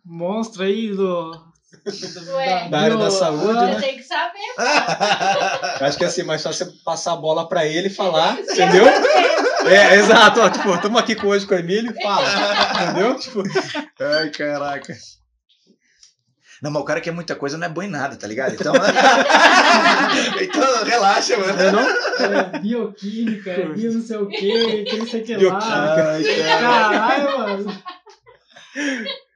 monstro aí da área da saúde, né? Você tem que saber. Eu acho que é assim, mais fácil você passar a bola pra ele e falar, entendeu? Exato. Ó, tipo, estamos aqui hoje com o Emílio, fala, entendeu? Tipo... Ai, caraca. Não, mas o cara quer muita coisa, não é bom em nada, tá ligado? Então, então relaxa, mano. Bioquímica, bio não sei o quê, que não sei o que lá. Ai, Caralho, mano.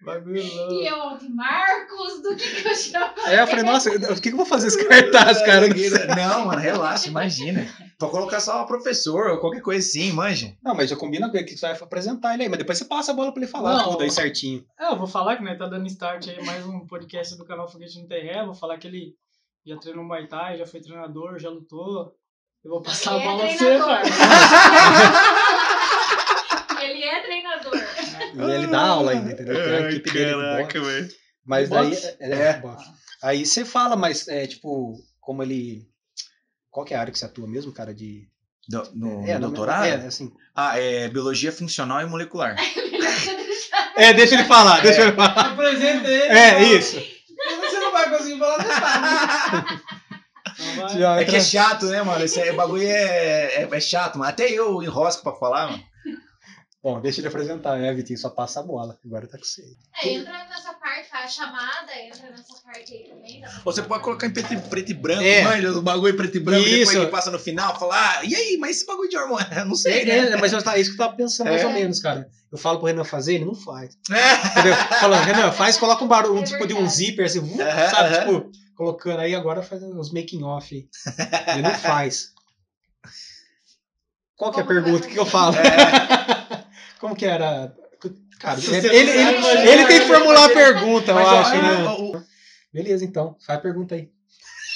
Bagulho louco. E eu, Marcos, do que eu chamo? Eu falei, nossa, o que eu vou fazer esse cartaz, cara? Não, mano, relaxa, imagina. Pra colocar só o professor ou qualquer coisa assim, manja. Não, mas já combina com ele que você vai apresentar ele aí, mas depois você passa a bola pra ele falar tudo aí certinho. Eu vou falar que, né, tá dando start aí mais um podcast do canal Foguete no Terré, vou falar que ele já treinou Muay Thai, já foi treinador, já lutou. Eu vou passar a bola pra você, cara. Ele é treinador. E ele dá aula ainda, entendeu? Tem a equipe dele de boxe. velho. Mas daí... Aí você fala, mas tipo, como ele... Qual que é a área que você atua mesmo, cara, de... No doutorado? Assim... Biologia funcional e molecular. Deixa ele falar, deixa ele falar. Apresenta ele. Isso. Você não vai conseguir falar metade. É que é chato, né, mano? Esse bagulho é chato, mano. Até eu enrosco pra falar, mano. Bom, deixa ele apresentar, né, Vitinho? Só passa a bola. Agora tá com você. Entra nessa parte, faz a chamada, entra nessa parte aí também. Você pode colocar em preto e branco, manja, o bagulho preto e branco, Isso. depois ele passa no final, fala, e aí, mas esse bagulho de hormônio? Eu não sei, né? Mas isso que eu tava pensando mais ou menos, cara. Eu falo pro Renan fazer, ele não faz. Entendeu? Falando, Renan, faz, coloca um barulho, tipo de um zíper, assim, sabe? Tipo, colocando aí, agora faz os making off aí. Ele não faz. Qual que é a pergunta? O que eu falo? Como que era? Cara, ele tem que formular a pergunta, eu acho, né? Beleza, então. Faz a pergunta aí.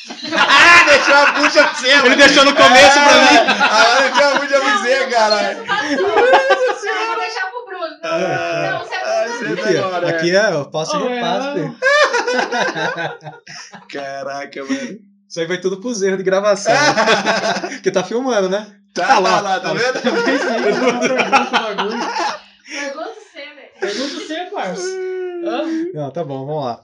Deixou a bucha pra você, Ele deixou no começo pra mim. Agora deixou a bucha pra você, caralho. Eu vou deixar pro Bruno. Não, Aqui eu posso ir passo. Caraca, mano. Isso aí vai tudo pros erros de gravação. Porque tá filmando, né? Tá lá, tá vendo? Pergunta você, velho. Pergunta você, parça. Não, tá bom, vamos lá.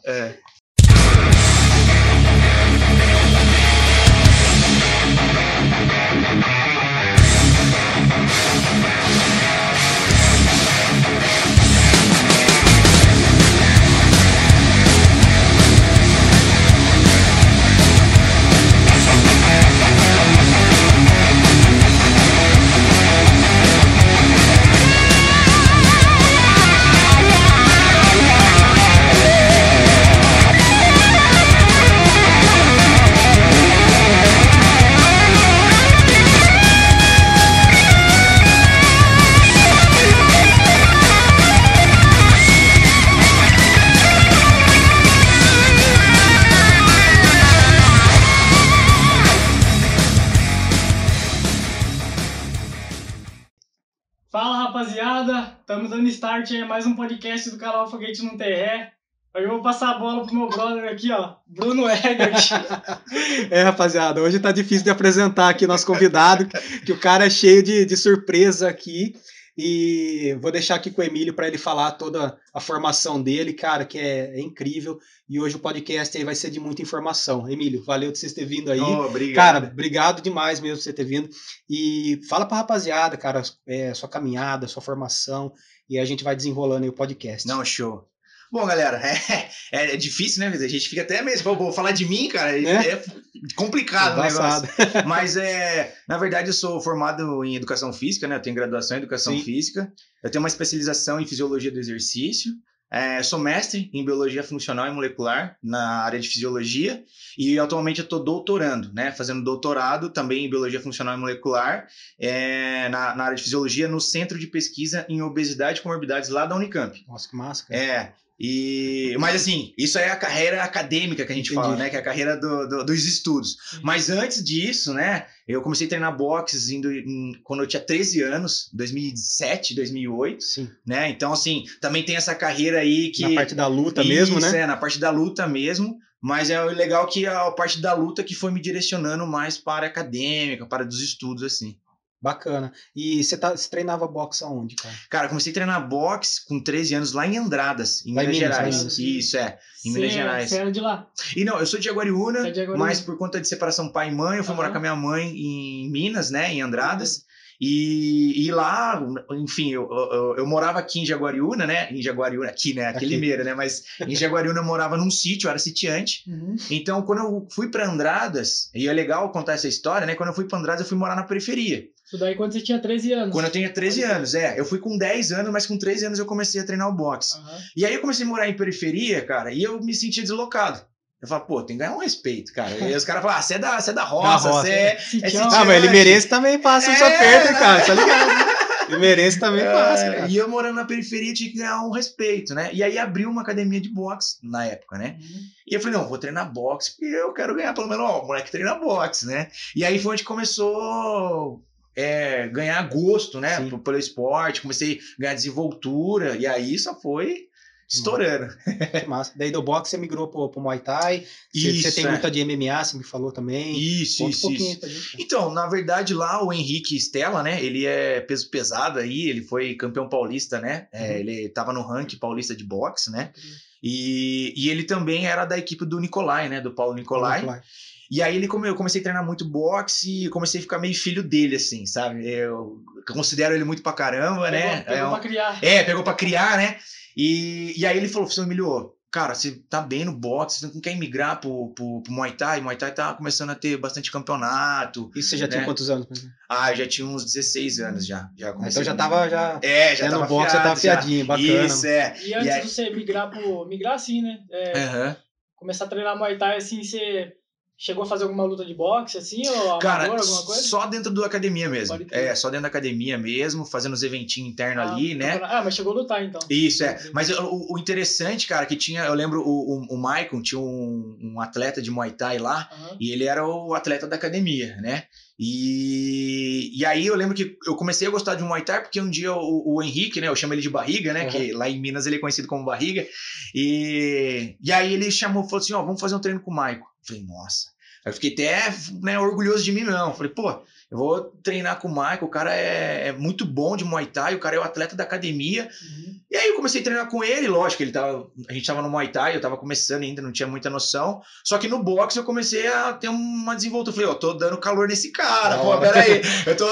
Fala, rapaziada, estamos dando start aí a mais um podcast do canal Foguete no Terré. Hoje eu vou passar a bola pro meu brother aqui, ó, Bruno Egert. Rapaziada, hoje tá difícil de apresentar aqui nosso convidado, que o cara é cheio de surpresa aqui. E vou deixar aqui com o Emílio para ele falar toda a formação dele, cara, que é incrível. E hoje o podcast aí vai ser de muita informação. Emílio, valeu de vocês terem vindo aí. Obrigado. Cara, obrigado demais mesmo por você ter vindo. E fala pra rapaziada, cara, sua caminhada, sua formação, e a gente vai desenrolando aí o podcast. Não, show. Bom, galera, é difícil, né? A gente fica até mesmo, vou falar de mim, cara, é complicado o negócio. Mas, na verdade, eu sou formado em Educação Física, né? Eu tenho graduação em Educação Física. Eu tenho uma especialização em Fisiologia do Exercício. Sou mestre em Biologia Funcional e Molecular na área de Fisiologia. E, atualmente, eu estou doutorando, né? Fazendo doutorado também em Biologia Funcional e Molecular na área de Fisiologia no Centro de Pesquisa em Obesidade e Comorbidades lá da Unicamp. Nossa, que massa, cara. Mas assim, isso é a carreira acadêmica que a gente fala, né? Que é a carreira dos estudos. Mas antes disso, né? Eu comecei a treinar boxe quando eu tinha 13 anos, 2007, 2008. Sim. Né? Então, assim, também tem essa carreira aí que... Na parte da luta mesmo, né? Na parte da luta mesmo. Mas é legal que a parte da luta que foi me direcionando mais para a acadêmica, para dos estudos, assim. Bacana. E você treinava boxe aonde, cara? Cara, comecei a treinar boxe com 13 anos lá em Andradas, em Lá em Minas Minas, Gerais. lá em Minas. Isso, em Minas Gerais. Você era de lá? E não, eu sou de Jaguariúna, Você é de Jaguariúna. mas por conta de separação pai e mãe, eu fui morar com a minha mãe em Minas, né, em Andradas. E lá, enfim, eu morava aqui em Jaguariúna, né? Em Jaguariúna, aqui, né? Aqui Limeira, né? Mas em Jaguariúna eu morava num sítio, eu era sitiante. Então, quando eu fui pra Andradas, e é legal contar essa história, né? Quando eu fui pra Andradas, eu fui morar na periferia. Isso daí quando você tinha 13 anos? Quando eu tinha 13 anos, Eu fui com 10 anos, mas com 13 anos eu comecei a treinar o boxe. E aí eu comecei a morar em periferia, cara, e eu me sentia deslocado. Eu falo, pô, tem que ganhar um respeito, cara. E aí os caras falam, você é da roça, você é sitiante. Ah, mas Limeirense também passa o seu perto, cara, tá ligado? Limeirense também passa, cara. E eu morando na periferia tinha que ganhar um respeito, né? E aí abriu uma academia de boxe na época, né? E eu falei, não, vou treinar boxe porque eu quero ganhar pelo menos, o moleque treina boxe, né? E aí foi onde começou... ganhar gosto, né, pelo esporte, comecei a ganhar desenvoltura, e aí só foi estourando. Que massa. Daí do boxe você migrou pro Muay Thai, você tem luta de MMA, você me falou também. Isso. Pra gente. Então, na verdade lá o Henrique Stella, né, ele é peso pesado aí, ele foi campeão paulista, né, ele tava no ranking paulista de boxe, né, e ele também era da equipe do Nicolai, né, do Paulo Nicolai. E aí eu comecei a treinar muito boxe e comecei a ficar meio filho dele, assim, sabe? Eu considero ele muito pra caramba, né? Pegou pra criar. Pegou pra criar, né? E aí ele falou, Emílio, cara, você tá bem no boxe, você não quer migrar pro Muay Thai? Muay Thai tá começando a ter bastante campeonato. Isso você já tinha quantos anos? Eu já tinha uns 16 anos já. Então já tava já tava no boxe, já tava afiadinho, bacana. Isso, E antes de você migrar assim, né? Começar a treinar Muay Thai, assim, você... Chegou a fazer alguma luta de boxe, assim, ou cara, amador, alguma coisa? Só dentro da academia mesmo. Só dentro da academia mesmo, fazendo os eventinhos internos ali, né? Mas chegou a lutar, então. Isso, Mas o interessante, cara, que tinha... Eu lembro o Maicon, tinha um atleta de Muay Thai lá, e ele era o atleta da academia, né? E aí eu lembro que eu comecei a gostar de Muay Thai porque um dia o Henrique, né? Eu chamo ele de Barriga, né? Que lá em Minas ele é conhecido como Barriga. E aí ele falou assim, vamos fazer um treino com o Maicon. Eu falei, nossa. Aí eu fiquei até, né, orgulhoso de mim mesmo. Eu falei, pô, eu vou treinar com o Michael, o cara é muito bom de Muay Thai, o cara é o atleta da academia. E aí eu comecei a treinar com ele, lógico, a gente tava no Muay Thai, eu tava começando ainda, não tinha muita noção. Só que no boxe eu comecei a ter uma desenvoltura. Eu falei, tô dando calor nesse cara, pô, peraí.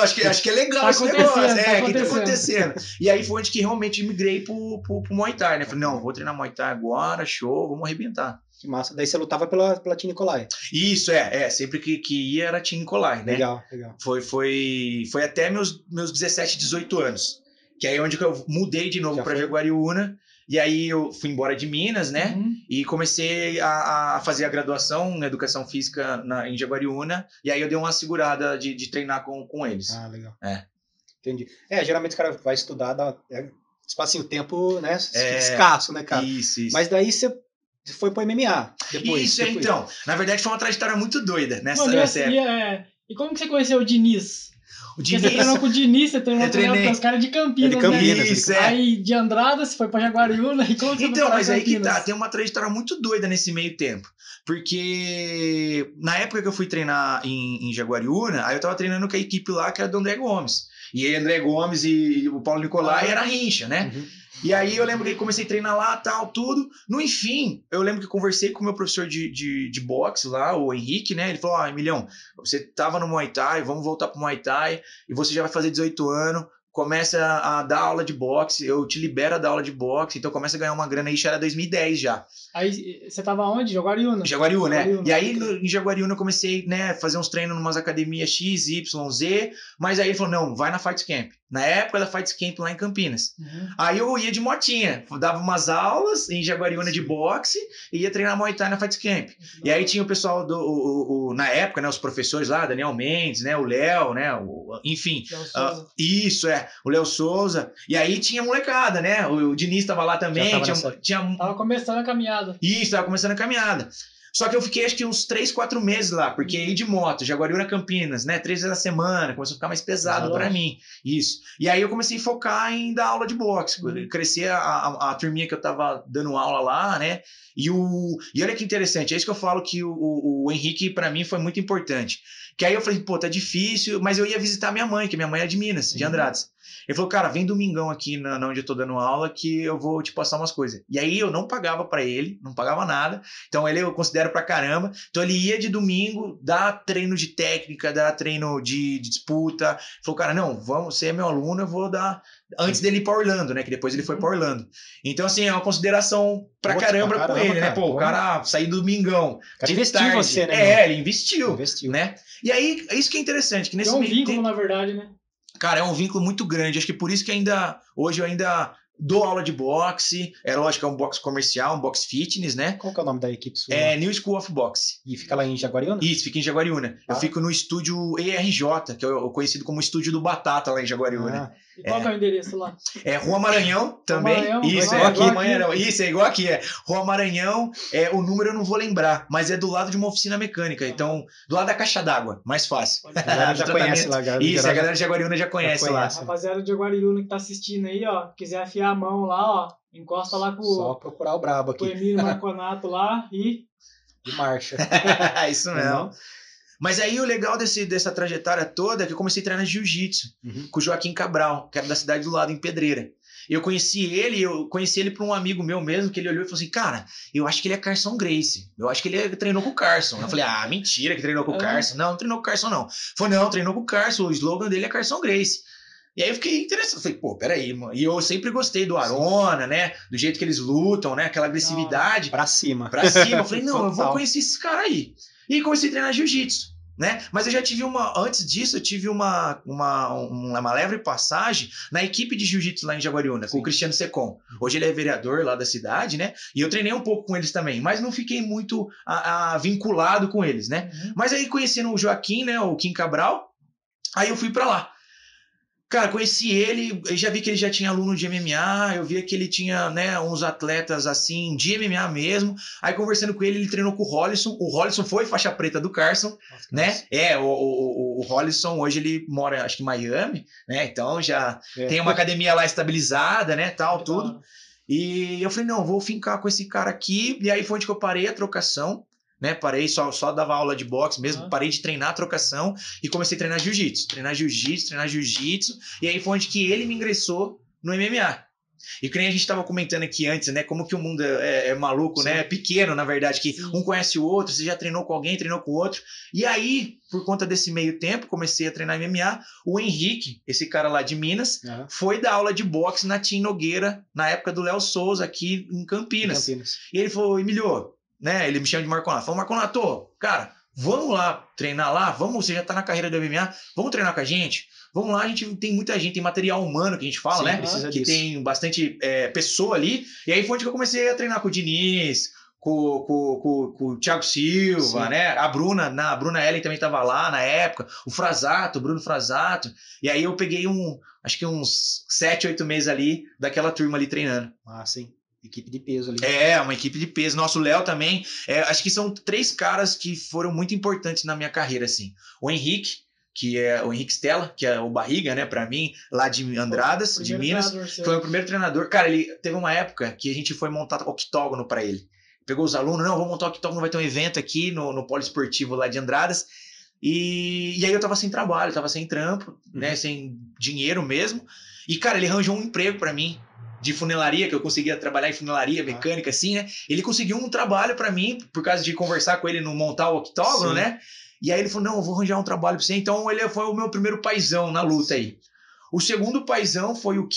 Acho que é legal esse negócio. O que tá acontecendo? E aí foi onde que realmente migrei pro Muay Thai, né? Falei, não, vou treinar Muay Thai agora, show, vamos arrebentar. Que massa. Daí você lutava pela Team Nicolai. Isso, sempre que ia era Team Nicolai, né? Legal. Foi até meus 17, 18 anos. Que aí é onde que eu mudei de novo pra Jaguariúna. E aí eu fui embora de Minas, né? E comecei a fazer a graduação em Educação Física em Jaguariúna. E aí eu dei uma segurada de treinar com eles. Ah, legal. Entendi. Geralmente o cara vai estudar, espacinho, tempo, né? Escasso, né, cara? Isso. Mas daí você foi pro MMA depois. Isso, então. Na verdade, foi uma trajetória muito doida nessa série. E como que você conheceu o Diniz? O Diniz... Você treinou com o Diniz, você treinou com os caras de Campinas, né? Isso, Aí de Andradas, você foi pra Jaguariúna. E como você então, mas aí que tá, tem uma trajetória muito doida nesse meio tempo. Porque na época que eu fui treinar em Jaguariúna, aí eu tava treinando com a equipe lá, que era do André Gomes. E aí André Gomes e o Paulo Nicolai era rincha, né? E aí eu lembro que comecei a treinar lá, tal, tudo. No enfim, eu lembro que conversei com o meu professor de boxe lá, o Henrique, né? Ele falou, Emilhão, você tava no Muay Thai, vamos voltar pro Muay Thai, e você já vai fazer 18 anos, começa a dar aula de boxe, eu te libero da aula de boxe, então começa a ganhar uma grana aí, já era 2010 já. Aí você tava onde? Jaguariúna? Jaguariúna, né? E aí em Jaguariúna eu comecei, né, fazer uns treinos em umas academias X, Y, Z, mas aí ele falou, não, vai na Fight Camp. Na época da Fight Camp lá em Campinas. Aí eu ia de motinha, dava umas aulas em Jaguariúna de boxe e ia treinar Muay Thai na Fight Camp. E aí tinha o pessoal na época, né, os professores lá, Daniel Mendes, né, o Léo, né, enfim. Isso, o Léo Souza. E aí tinha molecada, né, o Diniz tava lá também. Tava começando a caminhada. Isso, tava começando a caminhada. Só que eu fiquei acho que uns 3, 4 meses lá, porque ia de moto, Jaguariúna, Campinas, né? 3 vezes na semana, começou a ficar mais pesado pra mim. Isso. E aí eu comecei a focar em dar aula de boxe, crescer a turminha que eu tava dando aula lá, né? E olha que interessante, é isso que eu falo que o Henrique pra mim foi muito importante. Que aí eu falei, pô, tá difícil, mas eu ia visitar minha mãe, que minha mãe é de Minas, de Andradas. Ele falou, cara, vem domingão aqui na onde eu tô dando aula que eu vou te passar umas coisas. E aí eu não pagava pra ele, não pagava nada. Então ele eu considero pra caramba. Então ele ia de domingo, dar treino de técnica, dar treino de disputa. Falou, cara, não, vamos, você é meu aluno, eu vou dar... Antes dele ir pra Orlando, né? Que depois ele foi pra Orlando. Então, assim, é uma consideração pra caramba com ele, né? Pô, o cara sair do domingão. O cara investiu em você, né? Ele investiu, né? E aí, é isso que é interessante. Que nesse é um vínculo, na verdade, né? Cara, é um vínculo muito grande. Acho que por isso que hoje eu ainda dou aula de boxe. É lógico, é um boxe comercial, um boxe fitness, né? Qual que é o nome da equipe sua? É New School of Boxe. E fica lá em Jaguariúna? Isso, fica em Jaguariúna. Eu fico no estúdio ERJ, que é o conhecido como estúdio do Batata lá em Jaguariúna. E qual que é o endereço lá? É Rua Maranhão também. Maranhão, isso, igual aqui. Isso, é igual aqui. Rua Maranhão, o número eu não vou lembrar, mas é do lado de uma oficina mecânica. Então, do lado da caixa d'água, mais fácil. A galera já conhece lá. Isso, a galera de Jaguariúna já conhece lá. Rapaziada de Jaguariúna que tá assistindo aí, ó, quiser afiar a mão lá, ó, encosta lá com Só procurar o brabo aqui. Com o Emílio Marconato lá e marcha. Isso mesmo. Mas aí o legal dessa trajetória toda é que eu comecei a treinar jiu-jitsu com o Joaquim Cabral, que era da cidade do lado, em Pedreira. Eu conheci ele por um amigo meu mesmo, que ele olhou e falou assim, cara, eu acho que ele é Carson Gracie. Eu acho que ele treinou com o Carson. Eu falei, mentira que treinou com o Carson. Não treinou com o Carson, não. Falei, não, treinou com o Carson. O slogan dele é Carson Gracie. E aí eu fiquei interessado, falei, pô, peraí, mano. E eu sempre gostei do Arona, né? Do jeito que eles lutam, né? Aquela agressividade. Pra cima. Eu falei, não, eu vou conhecer esse cara aí. E comecei a treinar jiu-jitsu, né? Mas eu já tive antes disso, eu tive uma leve passagem na equipe de jiu-jitsu lá em Jaguariúna, com o Cristiano Secom. Hoje ele é vereador lá da cidade, né? E eu treinei um pouco com eles também, mas não fiquei muito vinculado com eles, né? Mas aí conhecendo o Joaquim, né? O Kim Cabral, aí eu fui pra lá. Cara, conheci ele, eu já vi que ele já tinha aluno de MMA, eu via que ele tinha, né, uns atletas assim, de MMA mesmo. Aí conversando com ele, ele treinou com o Hollisson. O Hollisson foi faixa preta do Carson, né? O Hollisson hoje ele mora, acho que em Miami, né? Então já tem uma academia lá estabilizada, né, tal, tudo. E eu falei, não, vou fincar com esse cara aqui. E aí foi onde que eu parei a trocação. Né, parei, só dava aula de boxe mesmo, parei de treinar a trocação e comecei a treinar jiu-jitsu, e aí foi onde que ele me ingressou no MMA. E que nem a gente estava comentando aqui antes, né, como que o mundo é maluco, né, é pequeno, na verdade, que um conhece o outro, você já treinou com alguém, treinou com o outro, e aí, por conta desse meio tempo, comecei a treinar MMA, o Henrique, esse cara lá de Minas, foi dar aula de boxe na Tim Nogueira, na época do Léo Souza, aqui em Campinas. E ele falou, Emílio, né? Ele me chama de Marconato. Falou, Marconato, cara, vamos lá treinar lá? Você já tá na carreira do MMA, vamos treinar com a gente? Vamos lá, a gente tem muita gente, tem material humano que a gente fala, né? Que tem bastante pessoa ali. E aí foi onde que eu comecei a treinar com o Diniz, com o Thiago Silva, né? A Bruna Ellen também tava lá na época, o Bruno Frasato. E aí eu peguei acho que uns 7, 8 meses ali daquela turma ali treinando. Sim. Equipe de peso ali. Uma equipe de peso. Nosso Léo também. Acho que são 3 caras que foram muito importantes na minha carreira, assim. O Henrique, que é o Henrique Stella, que é o Barriga, né, pra mim, lá de Andradas, de Minas. Foi o primeiro treinador. Cara, ele teve uma época que a gente foi montar octógono pra ele. Pegou os alunos, não, vamos montar octógono, vai ter um evento aqui no poliesportivo lá de Andradas. E aí eu tava sem trabalho, tava sem trampo, né, sem dinheiro mesmo. E, cara, ele arranjou um emprego pra mim. De funilaria, que eu conseguia trabalhar em funilaria mecânica, assim, né? Ele conseguiu um trabalho pra mim, por causa de conversar com ele no montar o octógono, né? E aí ele falou, não, eu vou arranjar um trabalho pra você. Então ele foi o meu primeiro paizão na luta aí. O segundo paizão foi o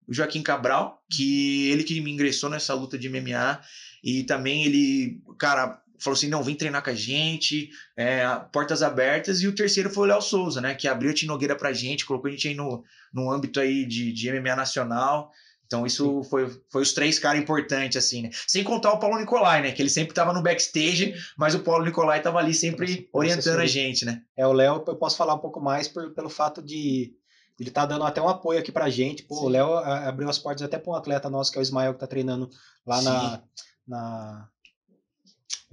Joaquim Cabral, ele que me ingressou nessa luta de MMA. E também ele, cara, falou assim, não, vem treinar com a gente, portas abertas. E o terceiro foi o Léo Souza, né? Que abriu a Tim Nogueira pra gente, colocou a gente aí no âmbito aí de MMA nacional. Então isso foi os 3 caras importantes, assim, né? Sem contar o Paulo Nicolai, né? Que ele sempre tava no backstage, mas o Paulo Nicolai tava ali sempre orientando a gente, né? O Léo, eu posso falar um pouco mais pelo fato de ele tá dando até um apoio aqui pra gente. Pô, o Léo abriu as portas até pra um atleta nosso, que é o Ismael, que tá treinando lá na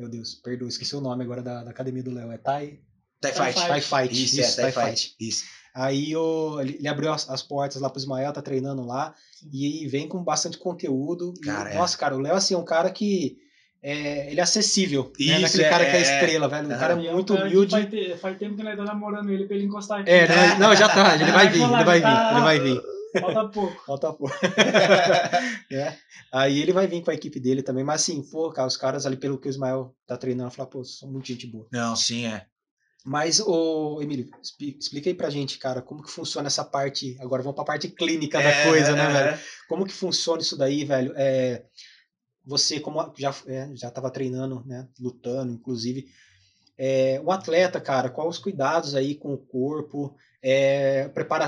Meu Deus, perdoa, esqueci o nome agora da academia do Léo. É Thai Fight. Isso, Thai Fight. Isso. Aí ele abriu as portas lá pro Ismael, tá treinando lá. E vem com bastante conteúdo. Cara, nossa, cara, o Léo assim, é um cara que... ele é acessível, isso, né? Não é aquele cara que é estrela, velho. O cara é muito humilde. Faz tempo que ele tá namorando ele pra ele encostar aqui. Não, já tá. Ele vai vir. Falta pouco. Aí ele vai vir com a equipe dele também. Mas assim, pô, cara, os caras ali, pelo que o Ismael tá treinando, falam, pô, são muito gente boa. Não, sim, Mas, Emílio, explica aí pra gente, cara, como que funciona essa parte. Agora vamos pra parte clínica da coisa, né, velho? Como que funciona isso daí, velho? Você, como já tava treinando, né, lutando, inclusive, o atleta, cara, quais os cuidados aí com o corpo?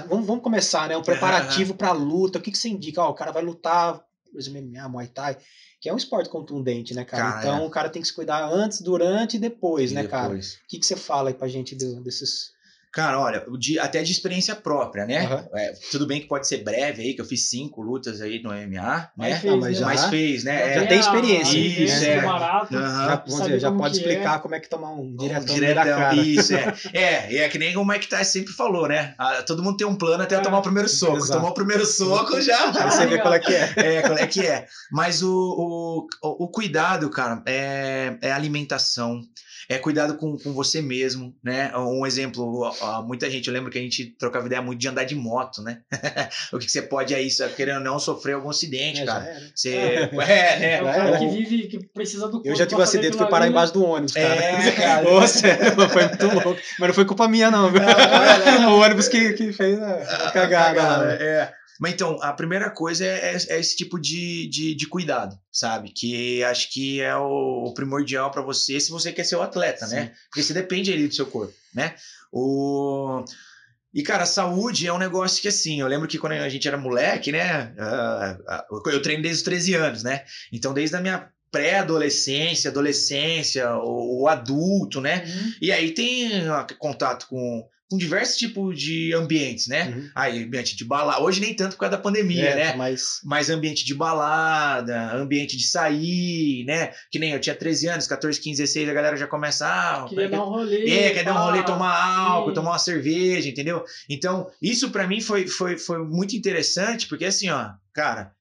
Vamos começar, né? Um preparativo pra luta. O que você indica? O cara vai lutar, por exemplo, MMA, Muay Thai, que é um esporte contundente, né, cara? Então o cara tem que se cuidar antes, durante e depois, né, cara? O que você fala aí pra gente desses... Cara, olha, até de experiência própria, né? Tudo bem que pode ser breve aí, que eu fiz 5 lutas aí no MMA, né? Mas fez, né? Já tem experiência. Isso, barato. Já pode explicar como é que tomar um diretão da cara. Isso, é que nem o Mike Tyson sempre falou, né? Todo mundo tem um plano até tomar o primeiro soco. Exato. Tomar o primeiro soco já... Aí você vê qual é que é. Qual é que é. Mas o cuidado, cara, é alimentação. Cuidado com você mesmo, né? Um exemplo, muita gente, eu lembro que a gente trocava ideia muito de andar de moto, né? O que você pode aí, querendo ou não, sofrer algum acidente, cara. É o cara que vive, que precisa do corpo. Eu já tive um acidente, fui parar embaixo do ônibus, cara. Cara. Nossa, foi muito louco. Mas não foi culpa minha, não. O ônibus que fez a cagada. Mas então, a primeira coisa é esse tipo de cuidado, sabe? Que acho que é o primordial para você, se você quer ser o atleta, sim, né? Porque você depende ali do seu corpo, né? E, cara, a saúde é um negócio que, assim, eu lembro que quando a gente era moleque, né? Eu treino desde os 13 anos, né? Então, desde a minha pré-adolescência, adolescência, o adulto, né? Uhum. E aí tem contato com diversos tipos de ambientes, né? Uhum. Aí, ambiente de balada. Hoje nem tanto por causa da pandemia, né? Mas ambiente de balada, ambiente de sair, né? Que nem eu tinha 13 anos, 14, 15, 16, a galera já começa... Queria dar um rolê. Quer dar um rolê, tomar álcool, tomar uma cerveja, entendeu? Então, isso pra mim foi muito interessante, porque assim, ó, cara,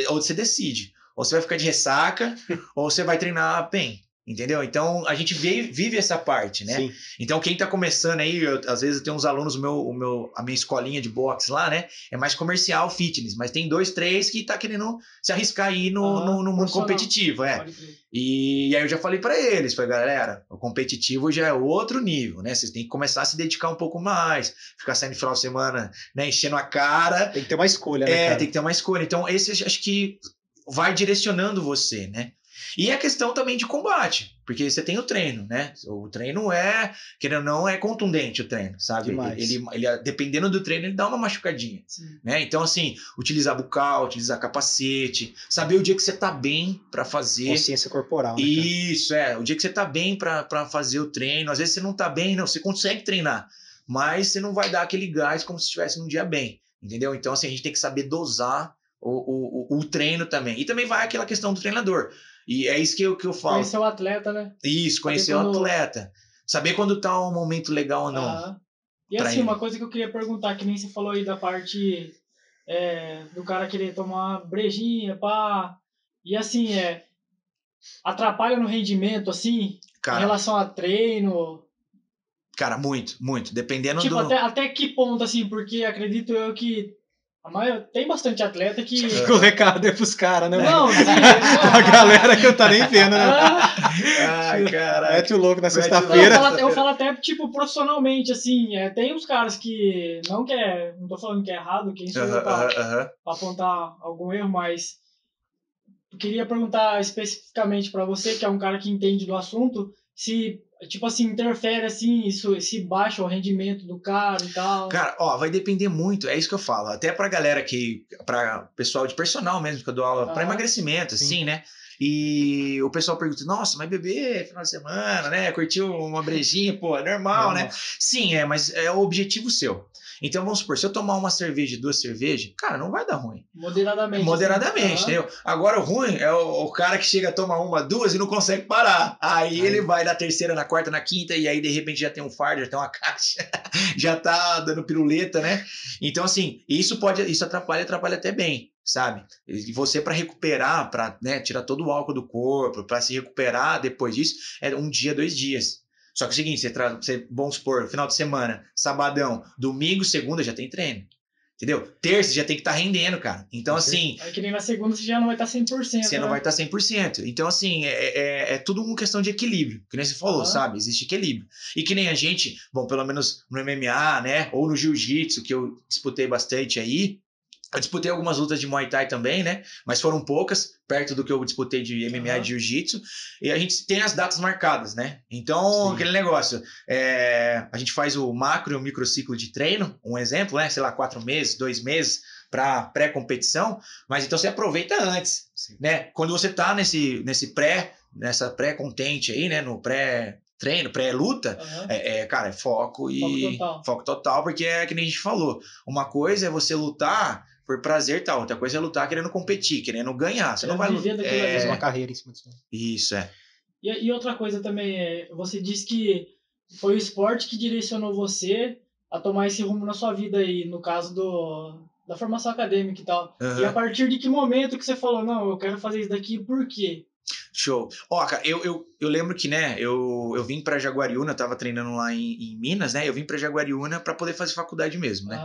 ou você decide. Ou você vai ficar de ressaca, ou você vai treinar bem. Entendeu? Então, a gente vive essa parte, né? Sim. Então, quem tá começando aí, às vezes eu tenho uns alunos, a minha escolinha de boxe lá, né? É mais comercial, fitness, mas tem 2, 3 que tá querendo se arriscar aí no mundo competitivo, E aí eu já falei pra eles, galera, o competitivo já é outro nível, né? Vocês têm que começar a se dedicar um pouco mais, ficar saindo no final de semana, né? Enchendo a cara. Tem que ter uma escolha, né, cara? Tem que ter uma escolha. Então, esse acho que vai direcionando você, né? E a questão também de combate, porque você tem o treino, né? O treino querendo ou não, é contundente o treino, sabe? Ele, dependendo do treino, ele dá uma machucadinha, né? Então, assim, utilizar bucal, utilizar capacete, saber o dia que você tá bem pra fazer. Consciência corporal, né? Isso, o dia que você tá bem pra fazer o treino. Às vezes você não tá bem, não, você consegue treinar, mas você não vai dar aquele gás como se estivesse num dia bem, entendeu? Então, assim, a gente tem que saber dosar o treino também. E também vai aquela questão do treinador. E é isso que eu falo. Conhecer o atleta, né? Isso, conhecer o atleta. Saber quando tá um momento legal ou não. E assim, uma coisa que eu queria perguntar, que nem você falou aí da parte do cara querer tomar uma brejinha, pá. E assim, atrapalha no rendimento, assim, cara, em relação a treino? Cara, muito, muito. Dependendo tipo, até que ponto, assim, porque acredito eu que tem bastante atleta que... O recado é pros caras, né? Não, sim. A galera que eu tá nem vendo, né? Ai, caralho. Mete o louco na sexta-feira. Eu falo até, tipo, profissionalmente, assim, tem uns caras que não tô falando que é errado, quem sou eu pra apontar algum erro, mas eu queria perguntar especificamente pra você, que é um cara que entende do assunto, se... tipo assim, interfere assim, se baixa o rendimento do cara e tal. Cara, vai depender muito, é isso que eu falo. Até pra galera pra pessoal de personal mesmo, que eu dou aula pra emagrecimento, assim, né? E o pessoal pergunta, nossa, mas beber final de semana, né? Curtiu uma brejinha, pô, é normal, né? Sim, mas é o objetivo seu. Então, vamos supor, se eu tomar uma cerveja, 2 cervejas, cara, não vai dar ruim. Moderadamente. Moderadamente, assim. Entendeu? Agora, o ruim é o cara que chega a tomar 1, 2 e não consegue parar. Aí ele vai na terceira, na quarta, na quinta, e aí, de repente, já tem um fardo, já tem uma caixa, já tá dando piruleta, né? Então, assim, isso atrapalha até bem, sabe? E você, para recuperar, para, né, tirar todo o álcool do corpo, para se recuperar depois disso, é 1 dia, 2 dias. Só que é o seguinte, você, vamos supor, final de semana, sabadão, domingo, segunda, já tem treino. Entendeu? Terça já tem que estar rendendo, cara. Então, assim... Aí que nem na segunda você já não vai estar 100%. Você não vai estar 100%. Então, assim, é tudo uma questão de equilíbrio. Que nem você falou, sabe? Existe equilíbrio. E que nem a gente, bom, pelo menos no MMA, né? Ou no jiu-jitsu, que eu disputei bastante aí. Eu disputei algumas lutas de Muay Thai também, né? Mas foram poucas, perto do que eu disputei de MMA e de Jiu-Jitsu. E a gente tem as datas marcadas, né? Então, aquele negócio. A gente faz o macro e o microciclo de treino, um exemplo, né? Sei lá, 4 meses, 2 meses para pré-competição. Mas então você aproveita antes, né? Quando você tá nessa pré-contente aí, né? No pré-treino, pré-luta, cara, é foco e... Foco total, porque é que nem a gente falou. Uma coisa é você lutar por prazer e tal. Outra coisa é lutar querendo competir, querendo ganhar. Você não vai viver daquilo ali. Uma carreira em cima disso. Isso, E outra coisa também, você disse que foi o esporte que direcionou você a tomar esse rumo na sua vida aí, no caso da formação acadêmica e tal. E a partir de que momento que você falou, não, eu quero fazer isso daqui, por quê? Show. Ó, cara, eu lembro que, né, eu vim pra Jaguariúna, eu tava treinando lá em Minas, né, eu vim pra Jaguariúna pra poder fazer faculdade mesmo, né.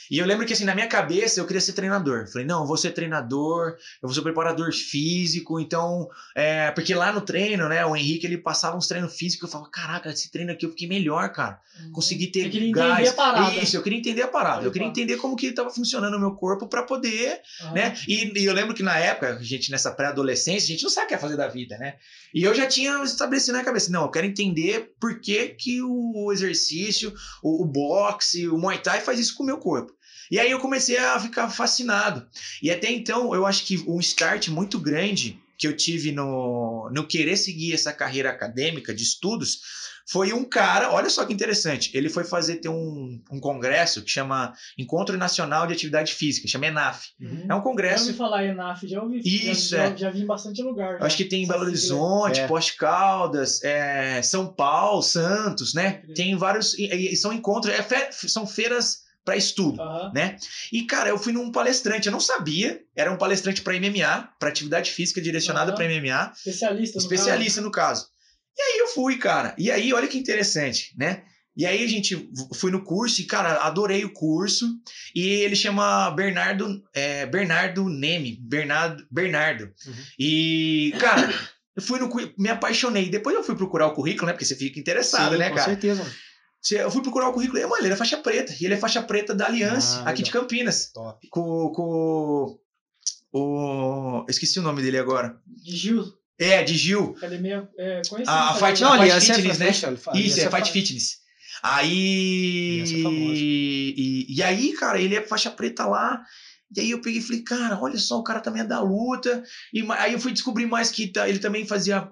E eu lembro que, assim, na minha cabeça, eu queria ser treinador. Falei, não, eu vou ser treinador, eu vou ser preparador físico, então, porque lá no treino, né, o Henrique, ele passava uns treinos físicos, eu falava, caraca, esse treino aqui eu fiquei melhor, cara. Consegui ter gás. Entender a parada. Isso, eu queria entender a parada. Eu queria entender como que tava funcionando o meu corpo pra poder, né, e eu lembro que na época, a gente, nessa pré-adolescência, a gente não sabe o que é fazer da vida, né? E eu já tinha estabelecido na cabeça, não, eu quero entender por que o exercício, o boxe, o Muay Thai faz isso com o meu corpo. E aí eu comecei a ficar fascinado. E até então, eu acho que um start muito grande que eu tive no querer seguir essa carreira acadêmica de estudos foi um cara, olha só que interessante, ele foi ter um congresso que chama Encontro Nacional de Atividade Física, chama ENAF. É um congresso... Já ouvi falar ENAF, já ouvi. Isso, já vi em bastante lugar. Acho que tem em Belo Horizonte, Poste Caldas, São Paulo, Santos, né? Tem vários... E são encontros, são feiras para estudo, né? E, cara, eu fui num palestrante, eu não sabia, era um palestrante para MMA, para atividade física direcionada para MMA. Especialista no caso. E aí eu fui, cara. E aí, olha que interessante, né? E aí a gente fui no curso e, cara, adorei o curso. E ele chama Bernardo Neme. Bernardo. E, cara, me apaixonei. Depois eu fui procurar o currículo, né? Porque você fica interessado, né, cara? Com certeza. Eu fui procurar o currículo e, mano, ele é faixa preta. E ele é faixa preta da Aliança, aqui de Campinas. Top. Esqueci o nome dele agora. De Gil. De Gil. Academia conhecida. A Fight Fitness, né? Isso, é Fight Fitness. Aí... E aí, cara, ele é faixa preta lá. E aí eu peguei e falei, cara, olha só, o cara também é da luta. E aí eu fui descobrir mais que ele também fazia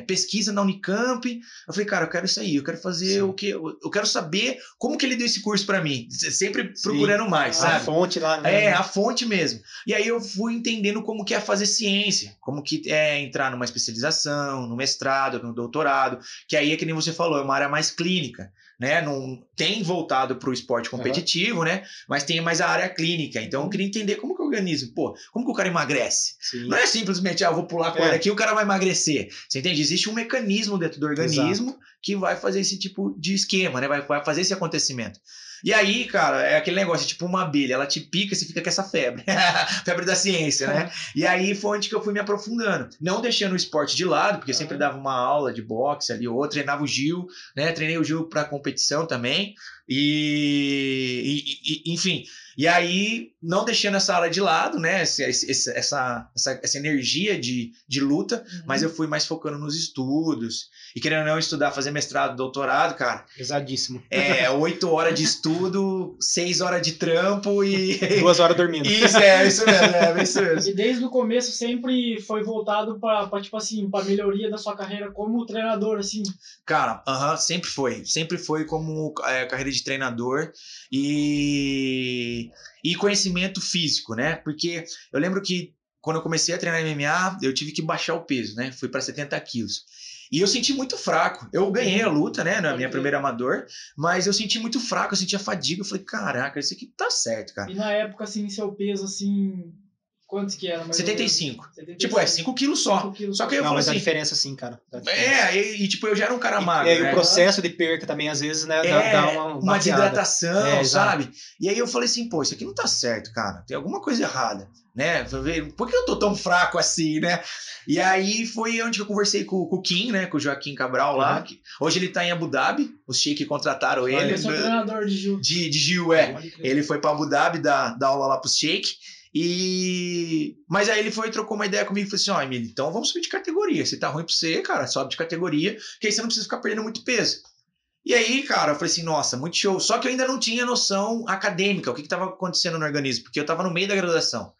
pesquisa na Unicamp. Eu falei, cara, eu quero isso aí, eu quero fazer o que... Eu quero saber como que ele deu esse curso pra mim. Sempre procurando mais, sabe? A fonte lá. Né? A fonte mesmo. E aí eu fui entendendo como que é fazer ciência, como que é entrar numa especialização, no mestrado, no doutorado, que aí é que nem você falou, é uma área mais clínica, né? Não tem voltado para o esporte competitivo, né? Mas tem mais a área clínica. Então eu queria entender como que o organismo, como que o cara emagrece. Não é simplesmente, eu vou pular a corda aqui e o cara vai emagrecer. Você entende? Existe um mecanismo dentro do organismo que vai fazer esse tipo de esquema, né? Vai fazer esse acontecimento. E aí, cara, é aquele negócio, tipo uma abelha, ela te pica e você fica com essa febre. Febre da ciência, né? E aí foi onde que eu fui me aprofundando. Não deixando o esporte de lado, porque eu sempre dava uma aula de boxe ali, ou treinava o Gil, né? Treinei o Gil pra competição também. Enfim, e aí não deixando essa aula de lado, né, essa energia de luta, mas eu fui mais focando nos estudos, e querendo ou não estudar, fazer fazer mestrado, doutorado, cara. Pesadíssimo. 8 horas de estudo, 6 horas de trampo e... 2 horas dormindo. Isso mesmo. E desde o começo sempre foi voltado pra tipo assim, pra melhoria da sua carreira como treinador, assim? Cara, sempre foi. Sempre foi como carreira de treinador e conhecimento físico, né? Porque eu lembro que quando eu comecei a treinar MMA, eu tive que baixar o peso, né? Fui para 70 quilos. E eu senti muito fraco. Eu ganhei a luta, né? Na minha primeira amador, mas eu senti muito fraco, eu sentia fadiga. Eu falei, caraca, isso aqui tá certo, cara. E na época, assim, seu peso, assim, quantos que era? Mais 75. Tipo, 5 quilos só. 5 quilos só que eu não, falo mas assim, dá diferença sim, cara. Tipo, eu já era um cara magro, E né? o processo de perca também, às vezes, né, dá uma desidratação, sabe? E aí eu falei assim, pô, isso aqui não tá certo, cara. Tem alguma coisa errada, né? Por que eu tô tão fraco assim, né? E aí foi onde eu conversei com o Kim, né? Com o Joaquim Cabral lá. Que hoje ele tá em Abu Dhabi. Os Sheik contrataram ele. Ele é seu treinador de Gil. De Gil, Ele foi pra Abu Dhabi dar aula lá pros Sheik. Mas aí ele foi e trocou uma ideia comigo e falou assim, Emílio, então vamos subir de categoria. Se tá ruim pra você, cara, sobe de categoria, que aí você não precisa ficar perdendo muito peso. E aí, cara, eu falei assim, nossa, muito show. Só que eu ainda não tinha noção acadêmica, o que tava acontecendo no organismo, porque eu tava no meio da graduação.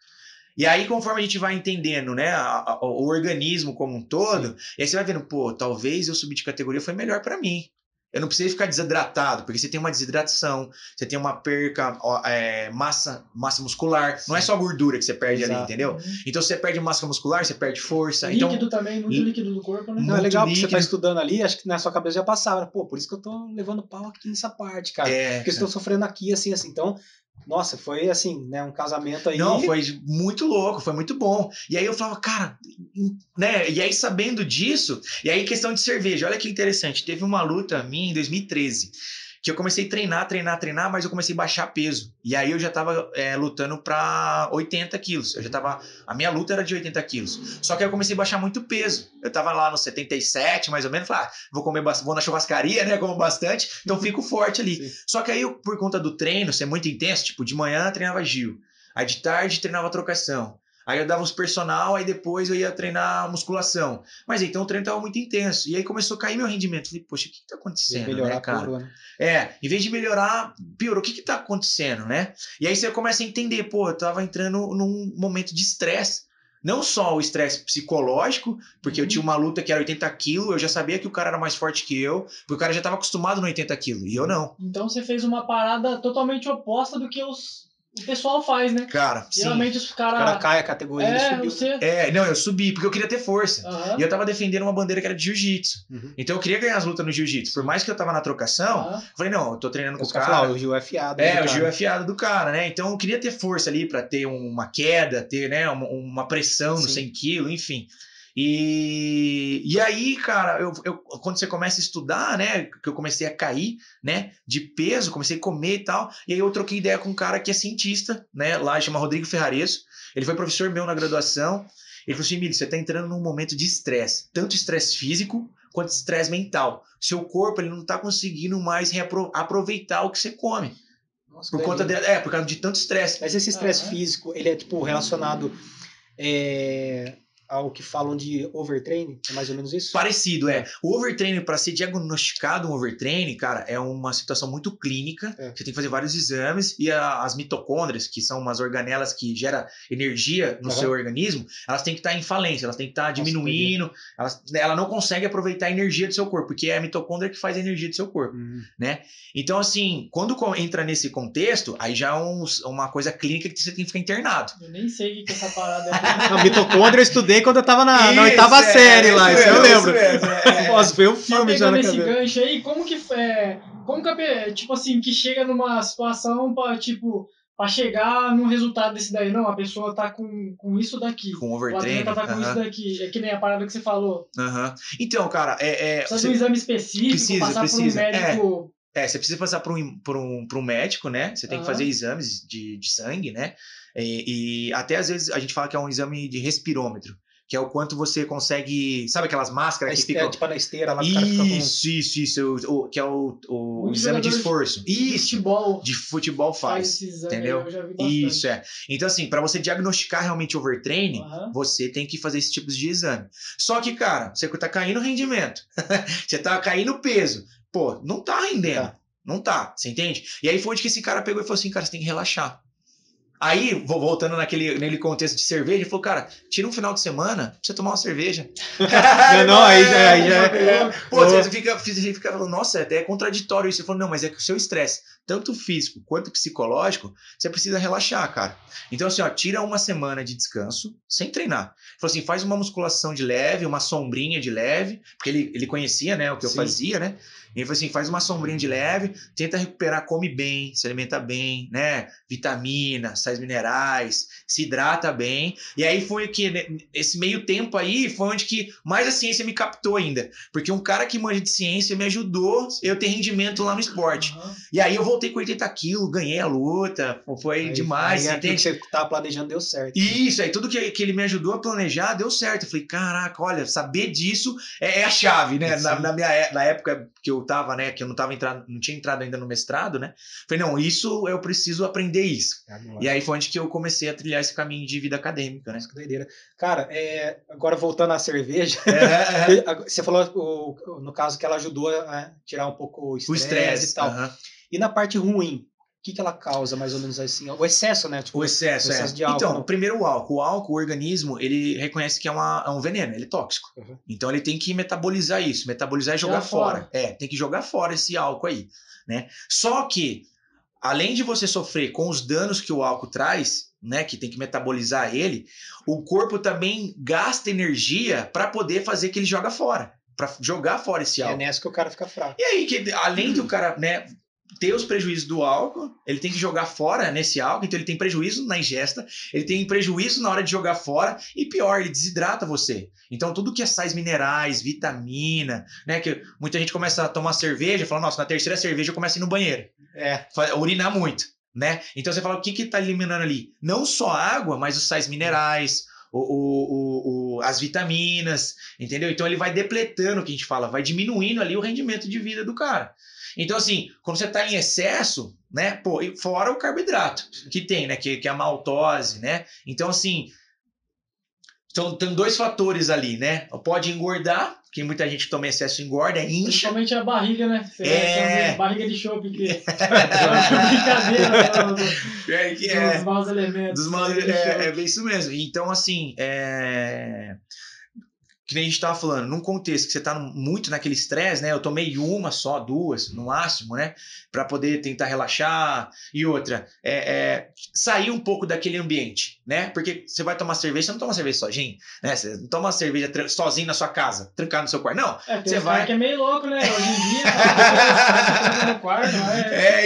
E aí, conforme a gente vai entendendo, né, o organismo como um todo, e aí você vai vendo, pô, talvez eu subir de categoria foi melhor pra mim. Eu não precisei ficar desidratado, porque você tem uma desidratação, você tem uma perca, massa muscular. Sim. Não é só gordura que você perde ali, entendeu? Então, você perde massa muscular, você perde força. Líquido também, muito líquido do corpo, né? Não, é legal, porque você tá estudando ali, acho que na sua cabeça já passava. Pô, por isso que eu tô levando pau aqui nessa parte, cara. Porque eu estou sofrendo aqui, assim. Então, nossa, foi assim, né, um casamento aí. Não, foi muito louco, foi muito bom. E aí eu falava, cara, né? E aí sabendo disso, e aí questão de cerveja, olha que interessante, teve uma luta minha em 2013, que eu comecei a treinar, mas eu comecei a baixar peso. E aí eu já tava lutando pra 80 quilos. A minha luta era de 80 quilos. Só que aí eu comecei a baixar muito peso. Eu tava lá no 77, mais ou menos, falei, vou na churrascaria, né, como bastante, então fico forte ali. Sim. Só que aí eu, por conta do treino ser muito intenso, tipo, de manhã eu treinava Gil, aí de tarde treinava trocação. Aí eu dava uns personal, aí depois eu ia treinar musculação. Mas então o treino tava muito intenso. E aí começou a cair meu rendimento. Falei, poxa, o que tá acontecendo, né, cara? Piorou, né? Em vez de melhorar, piorou. O que tá acontecendo, né? E aí você começa a entender, pô, eu tava entrando num momento de estresse. Não só o estresse psicológico, porque eu tinha uma luta que era 80 quilos, eu já sabia que o cara era mais forte que eu, porque o cara já tava acostumado no 80 quilos, e eu não. Então você fez uma parada totalmente oposta do que o pessoal faz, né? Cara, geralmente os caras... O cara cai a categoria, ele subiu. Você... Não, eu subi, porque eu queria ter força. E eu tava defendendo uma bandeira que era de jiu-jitsu. Então eu queria ganhar as lutas no jiu-jitsu. Por mais que eu tava na trocação, eu falei, não, eu tô treinando com o cara. Falar, o Gil é fiado. O Gil é fiado do cara, né? Então eu queria ter força ali pra ter uma queda, ter, né, uma pressão no 100 quilos, enfim. E aí, cara, quando você começa a estudar, né, que eu comecei a cair, né, de peso, comecei a comer e tal, e aí eu troquei ideia com um cara que é cientista, né, lá, chama Rodrigo Ferraresso, ele foi professor meu na graduação, ele falou assim, Emílio, você tá entrando num momento de estresse, tanto estresse físico quanto estresse mental, seu corpo, ele não tá conseguindo mais aproveitar o que você come. Nossa, por causa de tanto estresse. Mas esse estresse físico, ele é, tipo, relacionado... ao que falam de overtraining, é mais ou menos isso? Parecido, O overtraining, para ser diagnosticado um overtraining, cara, é uma situação muito clínica, você tem que fazer vários exames, e as mitocôndrias, que são umas organelas que geram energia no seu organismo, elas têm que estar em falência, elas têm que estar diminuindo, ela não consegue aproveitar a energia do seu corpo, porque é a mitocôndria que faz a energia do seu corpo, né? Então, assim, quando entra nesse contexto, aí já é uma coisa clínica que você tem que ficar internado. Eu nem sei o que essa parada é. A mitocôndria eu estudei quando eu tava na 8ª série lá, isso eu lembro. Posso ver o filme já na cabeça. Nesse gancho aí, como que tipo assim, que chega numa situação pra, tipo, pra chegar num resultado desse daí? Não, a pessoa tá com isso daqui. Com overtraining. O atleta tá com isso daqui. É que nem a parada que você falou. Então, cara, precisa de um exame específico, passar por um médico... Você precisa passar por um médico, né? Você tem que fazer exames de sangue, né? E até às vezes a gente fala que é um exame de respirômetro, que é o quanto você consegue... Sabe aquelas máscaras que ficam... Tipo na esteira lá. Isso. Que é o exame de esforço. Isso. De futebol faz. Entendeu? Eu já vi bastante. Isso, Então, assim, para você diagnosticar realmente overtraining, você tem que fazer esse tipo de exame. Só que, cara, você tá caindo rendimento. Você tá caindo peso. Pô, não tá rendendo. Não tá, você entende? E aí foi onde que esse cara pegou e falou assim, cara, você tem que relaxar. Aí, voltando naquele contexto de cerveja, ele falou, cara, tira um final de semana pra você tomar uma cerveja. Aí já Pô, você fica falando, nossa, até é contraditório isso. Ele falou, não, mas é que o seu estresse, tanto físico quanto psicológico, você precisa relaxar, cara. Então, assim, ó, tira uma semana de descanso, sem treinar. Ele falou assim, faz uma musculação de leve, uma sombrinha de leve, porque ele conhecia, né, o que eu fazia, né? Ele falou assim, faz uma sombrinha de leve, tenta recuperar, come bem, se alimenta bem, né? Vitamina, sais minerais, se hidrata bem. E aí foi que, né, esse meio tempo aí, foi onde que mais a ciência me captou ainda. Porque um cara que manja de ciência me ajudou eu ter rendimento lá no esporte. E aí eu voltei com 80 quilos, ganhei a luta, foi aí, demais. Aí aquilo que você tava planejando deu certo. Isso, aí tudo que ele me ajudou a planejar deu certo. Eu falei, caraca, olha, saber disso é a chave, né? Na época que eu tava, né, que eu não tinha entrado ainda no mestrado, né? Falei, não, isso eu preciso aprender isso. E aí foi onde que eu comecei a trilhar esse caminho de vida acadêmica, né? Que doideira. Cara, agora voltando à cerveja, você falou, no caso, que ela ajudou a tirar um pouco o estresse e tal. E na parte ruim, o que ela causa, mais ou menos assim? O excesso, né? Tipo, o excesso de álcool. Então, primeiro o álcool. O álcool, o organismo, ele reconhece que é um veneno, ele é tóxico. Então, ele tem que metabolizar isso. Metabolizar e jogar fora. Tem que jogar fora esse álcool aí, né? Só que, além de você sofrer com os danos que o álcool traz, né, que tem que metabolizar ele, o corpo também gasta energia para poder fazer que ele joga fora. Para jogar fora esse álcool. É nessa que o cara fica fraco. E aí, além do cara, né, ter os prejuízos do álcool, ele tem que jogar fora nesse álcool, então ele tem prejuízo na ingesta, ele tem prejuízo na hora de jogar fora, e pior, ele desidrata você. Então tudo que é sais minerais, vitamina, né, que muita gente começa a tomar cerveja, fala, nossa, na terceira cerveja eu começo a ir no banheiro. Urinar muito, né? Então você fala, o que tá eliminando ali? Não só a água, mas os sais minerais, as vitaminas, entendeu? Então ele vai depletando, o que a gente fala, vai diminuindo ali o rendimento de vida do cara. Então, assim, quando você está em excesso, né, pô, fora o carboidrato que tem, né, que é a maltose, né? Então, assim, tem dois fatores ali, né? Pode engordar, que muita gente toma excesso engorda, incha. Principalmente a barriga, né? Barriga de chope que brincadeira dos maus elementos. É bem isso mesmo. Então, assim, que nem a gente estava falando, num contexto que você está muito naquele estresse, né? Eu tomei uma só, duas, no máximo, né? Para poder tentar relaxar. E outra, sair um pouco daquele ambiente, né? Porque você vai tomar cerveja, você não toma cerveja sozinho, né? Você não toma cerveja sozinho na sua casa, trancado no seu quarto. Não, você vai... que é meio louco, né? Hoje em dia, tá no quarto,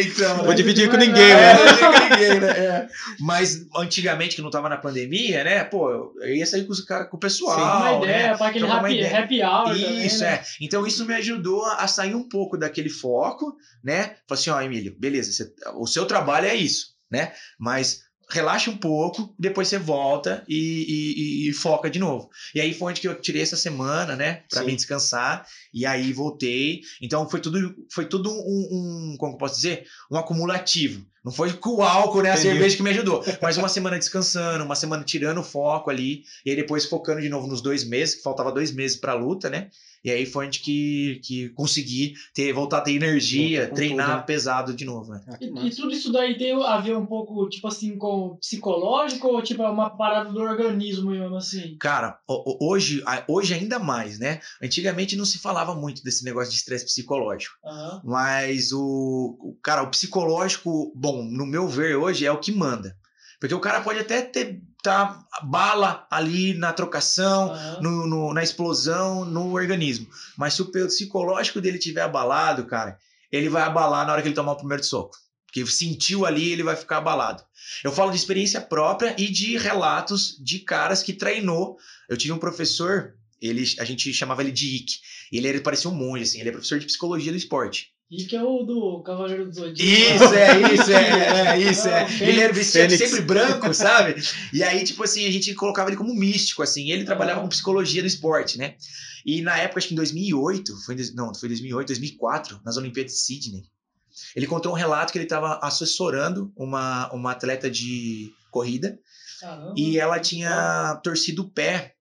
então... Vou dividir com ninguém, né? Mas antigamente, que não tava na pandemia, né? Pô, eu ia sair com o pessoal, uma ideia, né? Aquele happy hour isso, também, né? Então isso me ajudou a sair um pouco daquele foco, né? Falei assim, ó, Emílio, beleza, o seu trabalho é isso, né? Mas relaxa um pouco, depois você volta e foca de novo. E aí foi onde que eu tirei essa semana, né? Pra mim descansar. E aí voltei. Então foi tudo como eu posso dizer? Um acumulativo. Não foi com o álcool, né? A cerveja que me ajudou. Mas uma semana descansando, uma semana tirando o foco ali. E aí depois focando de novo nos 2 meses, que faltava 2 meses pra luta, né? E aí foi onde que consegui voltar a ter energia, treinar tudo, pesado de novo. Né? E tudo isso daí tem a ver um pouco, tipo assim, com o psicológico ou tipo é uma parada do organismo mesmo, assim? Cara, hoje ainda mais, né? Antigamente não se falava muito desse negócio de estresse psicológico. Mas o psicológico, bom, no meu ver hoje é o que manda. Porque o cara pode até tá bala ali na trocação, na explosão, no organismo. Mas se o psicológico dele estiver abalado, cara, ele vai abalar na hora que ele tomar o primeiro soco. Porque sentiu ali, ele vai ficar abalado. Eu falo de experiência própria e de relatos de caras que treinou. Eu tive um professor, a gente chamava ele de Ike. Ele parecia um monge, assim, ele é professor de psicologia do esporte. Rick é o do Cavaleiro do Zodíaco. Isso. Ele era vestido sempre branco, sabe? E aí, tipo assim, a gente colocava ele como místico, assim. Ele trabalhava com psicologia do esporte, né? E na época, acho que em 2008, foi 2008, 2004, nas Olimpíadas de Sydney, ele contou um relato que ele estava assessorando uma atleta de corrida. Caramba, e ela tinha torcido o pé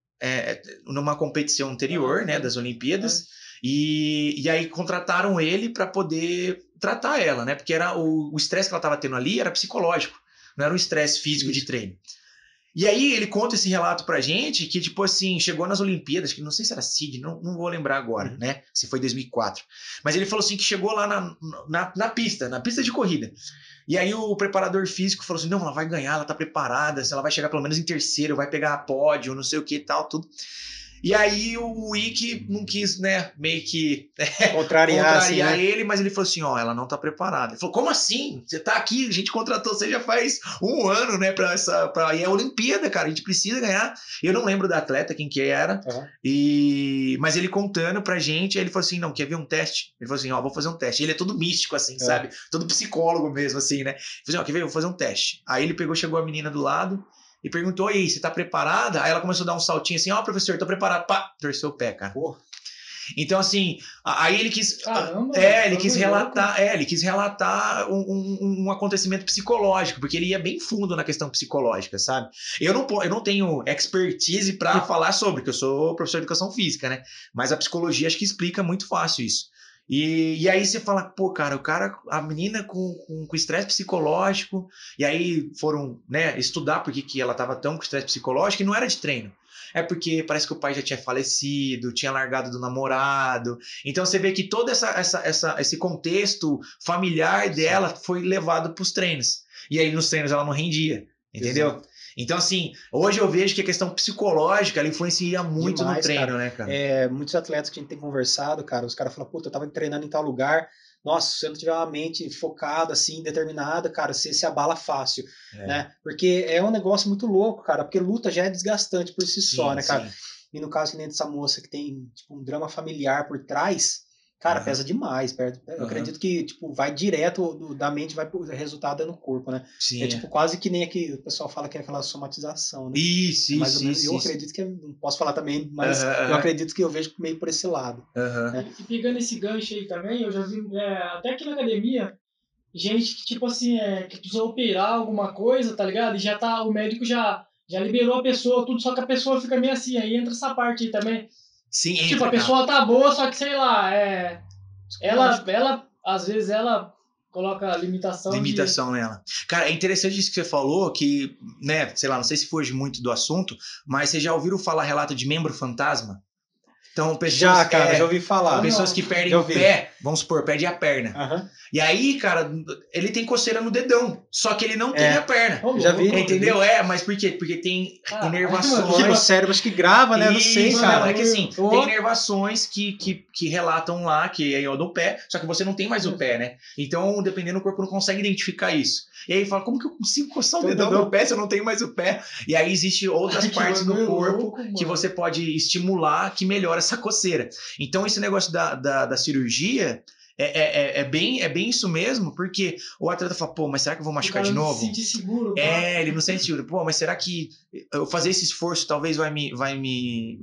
numa competição anterior, né, das Olimpíadas. E aí contrataram ele para poder tratar ela, né? Porque era o estresse que ela estava tendo ali era psicológico, não era um estresse físico de treino. E aí ele conta esse relato pra gente que, tipo assim, chegou nas Olimpíadas, que não sei se era Sydney, não vou lembrar agora, né? Se foi 2004. Mas ele falou assim que chegou lá na pista de corrida. E aí o preparador físico falou assim, não, ela vai ganhar, ela tá preparada, se ela vai chegar pelo menos em terceiro, vai pegar pódio, não sei o que e tal, tudo. E aí o Ike não quis, né, meio que contrariar assim, né? Ele, mas ele falou assim, ela não tá preparada. Ele falou, como assim? Você tá aqui, a gente contratou você já faz 1 ano, né, e é a Olimpíada, cara, a gente precisa ganhar. Eu não lembro da atleta, quem que era, mas ele contando pra gente, aí ele falou assim, não, quer ver um teste? Ele falou assim, vou fazer um teste. Ele é todo místico, assim, sabe? Todo psicólogo mesmo, assim, né? Ele falou assim, quer ver? Vou fazer um teste. Aí ele chegou a menina do lado, e perguntou, e aí, você tá preparada? Aí ela começou a dar um saltinho assim, professor, tô preparado. Pá, torceu o pé, cara. Porra. Então, assim, aí ele quis... Caramba, ele quis relatar um acontecimento psicológico, porque ele ia bem fundo na questão psicológica, sabe? Eu não tenho expertise pra falar sobre, porque eu sou professor de educação física, né? Mas a psicologia acho que explica muito fácil isso. E aí você fala, pô, cara, a menina com estresse psicológico, e aí foram, né, estudar por que ela tava tão com estresse psicológico, e não era de treino. É porque parece que o pai já tinha falecido, tinha largado do namorado. Então você vê que todo esse contexto familiar dela foi levado pros treinos. E aí nos treinos ela não rendia, entendeu? Exato. Então, assim, hoje eu vejo que a questão psicológica ela influencia muito demais, no treino, cara, né, cara? Muitos atletas que a gente tem conversado, cara, os caras falam, puta, eu tava treinando em tal lugar, nossa, se você não tiver uma mente focada, assim, determinada, cara, você se abala fácil, né? Porque é um negócio muito louco, cara, porque luta já é desgastante por si só, né, cara? Sim. E no caso que nem dessa moça que tem, tipo, um drama familiar por trás, cara, pesa demais. Eu acredito que, tipo, vai direto da mente, vai pro resultado no corpo, né? Sim, tipo quase que nem aqui o pessoal fala que é aquela somatização, né? Isso, mais ou menos. Eu acredito que, não posso falar também, mas eu acredito que eu vejo meio por esse lado. Né? E pegando esse gancho aí também, eu já vi, até aqui na academia, gente que, tipo assim, que precisa operar alguma coisa, tá ligado? E já tá, o médico já liberou a pessoa, tudo, só que a pessoa fica meio assim, aí entra essa parte aí também. Sim, tipo, a pessoa tá boa, só que, sei lá, ela às vezes, ela coloca limitação nela. Cara, é interessante isso que você falou, que, né, sei lá, não sei se foge muito do assunto, mas vocês já ouviram falar relato de membro fantasma? Então, pessoas, já ouvi falar. Pessoas que perdem o pé, vamos supor, perdem a perna. E aí, cara, ele tem coceira no dedão, só que ele não tem a perna. Já vi. Entendeu? Mas por quê? Porque tem inervações. Tipo, o cérebro acho que grava, né? Não sei, cara. Não, é que assim, tem inervações que relatam lá, que é o do pé, só que você não tem mais o pé, né? Então, dependendo, o corpo não consegue identificar isso. E aí fala, como que eu consigo coçar o dedão do pé se eu não tenho mais o pé? E aí existem outras partes do corpo que você pode estimular que melhora essa coceira. Então esse negócio da cirurgia é bem isso mesmo, porque o atleta fala, pô, mas será que eu vou machucar de novo? Ele não se sente seguro. Ele não se sente seguro. Pô, mas será que eu fazer esse esforço talvez vai me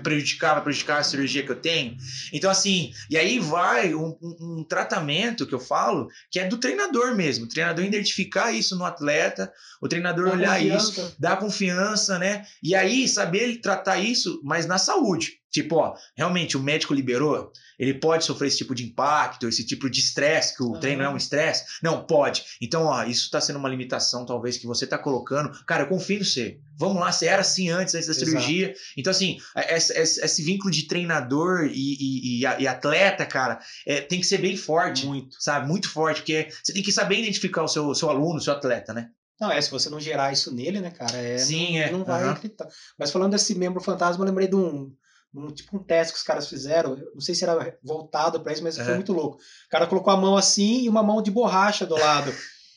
prejudicar, vai prejudicar a cirurgia que eu tenho? Então assim, e aí vai um tratamento que eu falo, que é do treinador mesmo, o treinador identificar isso no atleta, o treinador olhar isso, dar confiança, né? E aí saber tratar isso, mas na saúde. Tipo, realmente o médico liberou, ele pode sofrer esse tipo de impacto, esse tipo de estresse, que o treino é um estresse? Não, pode. Então, isso tá sendo uma limitação, talvez, que você tá colocando. Cara, eu confio em você. Vamos lá, você era assim antes da cirurgia. Então, assim, esse vínculo de treinador e atleta, cara, tem que ser bem forte. Muito. Sabe? Muito forte, porque você tem que saber identificar o seu aluno, o seu atleta, né? Não, se você não gerar isso nele, né, cara, Sim, não vai acreditar. Mas falando desse membro fantasma, eu lembrei de um teste que os caras fizeram, não sei se era voltado pra isso, mas foi muito louco. O cara colocou a mão assim e uma mão de borracha do lado.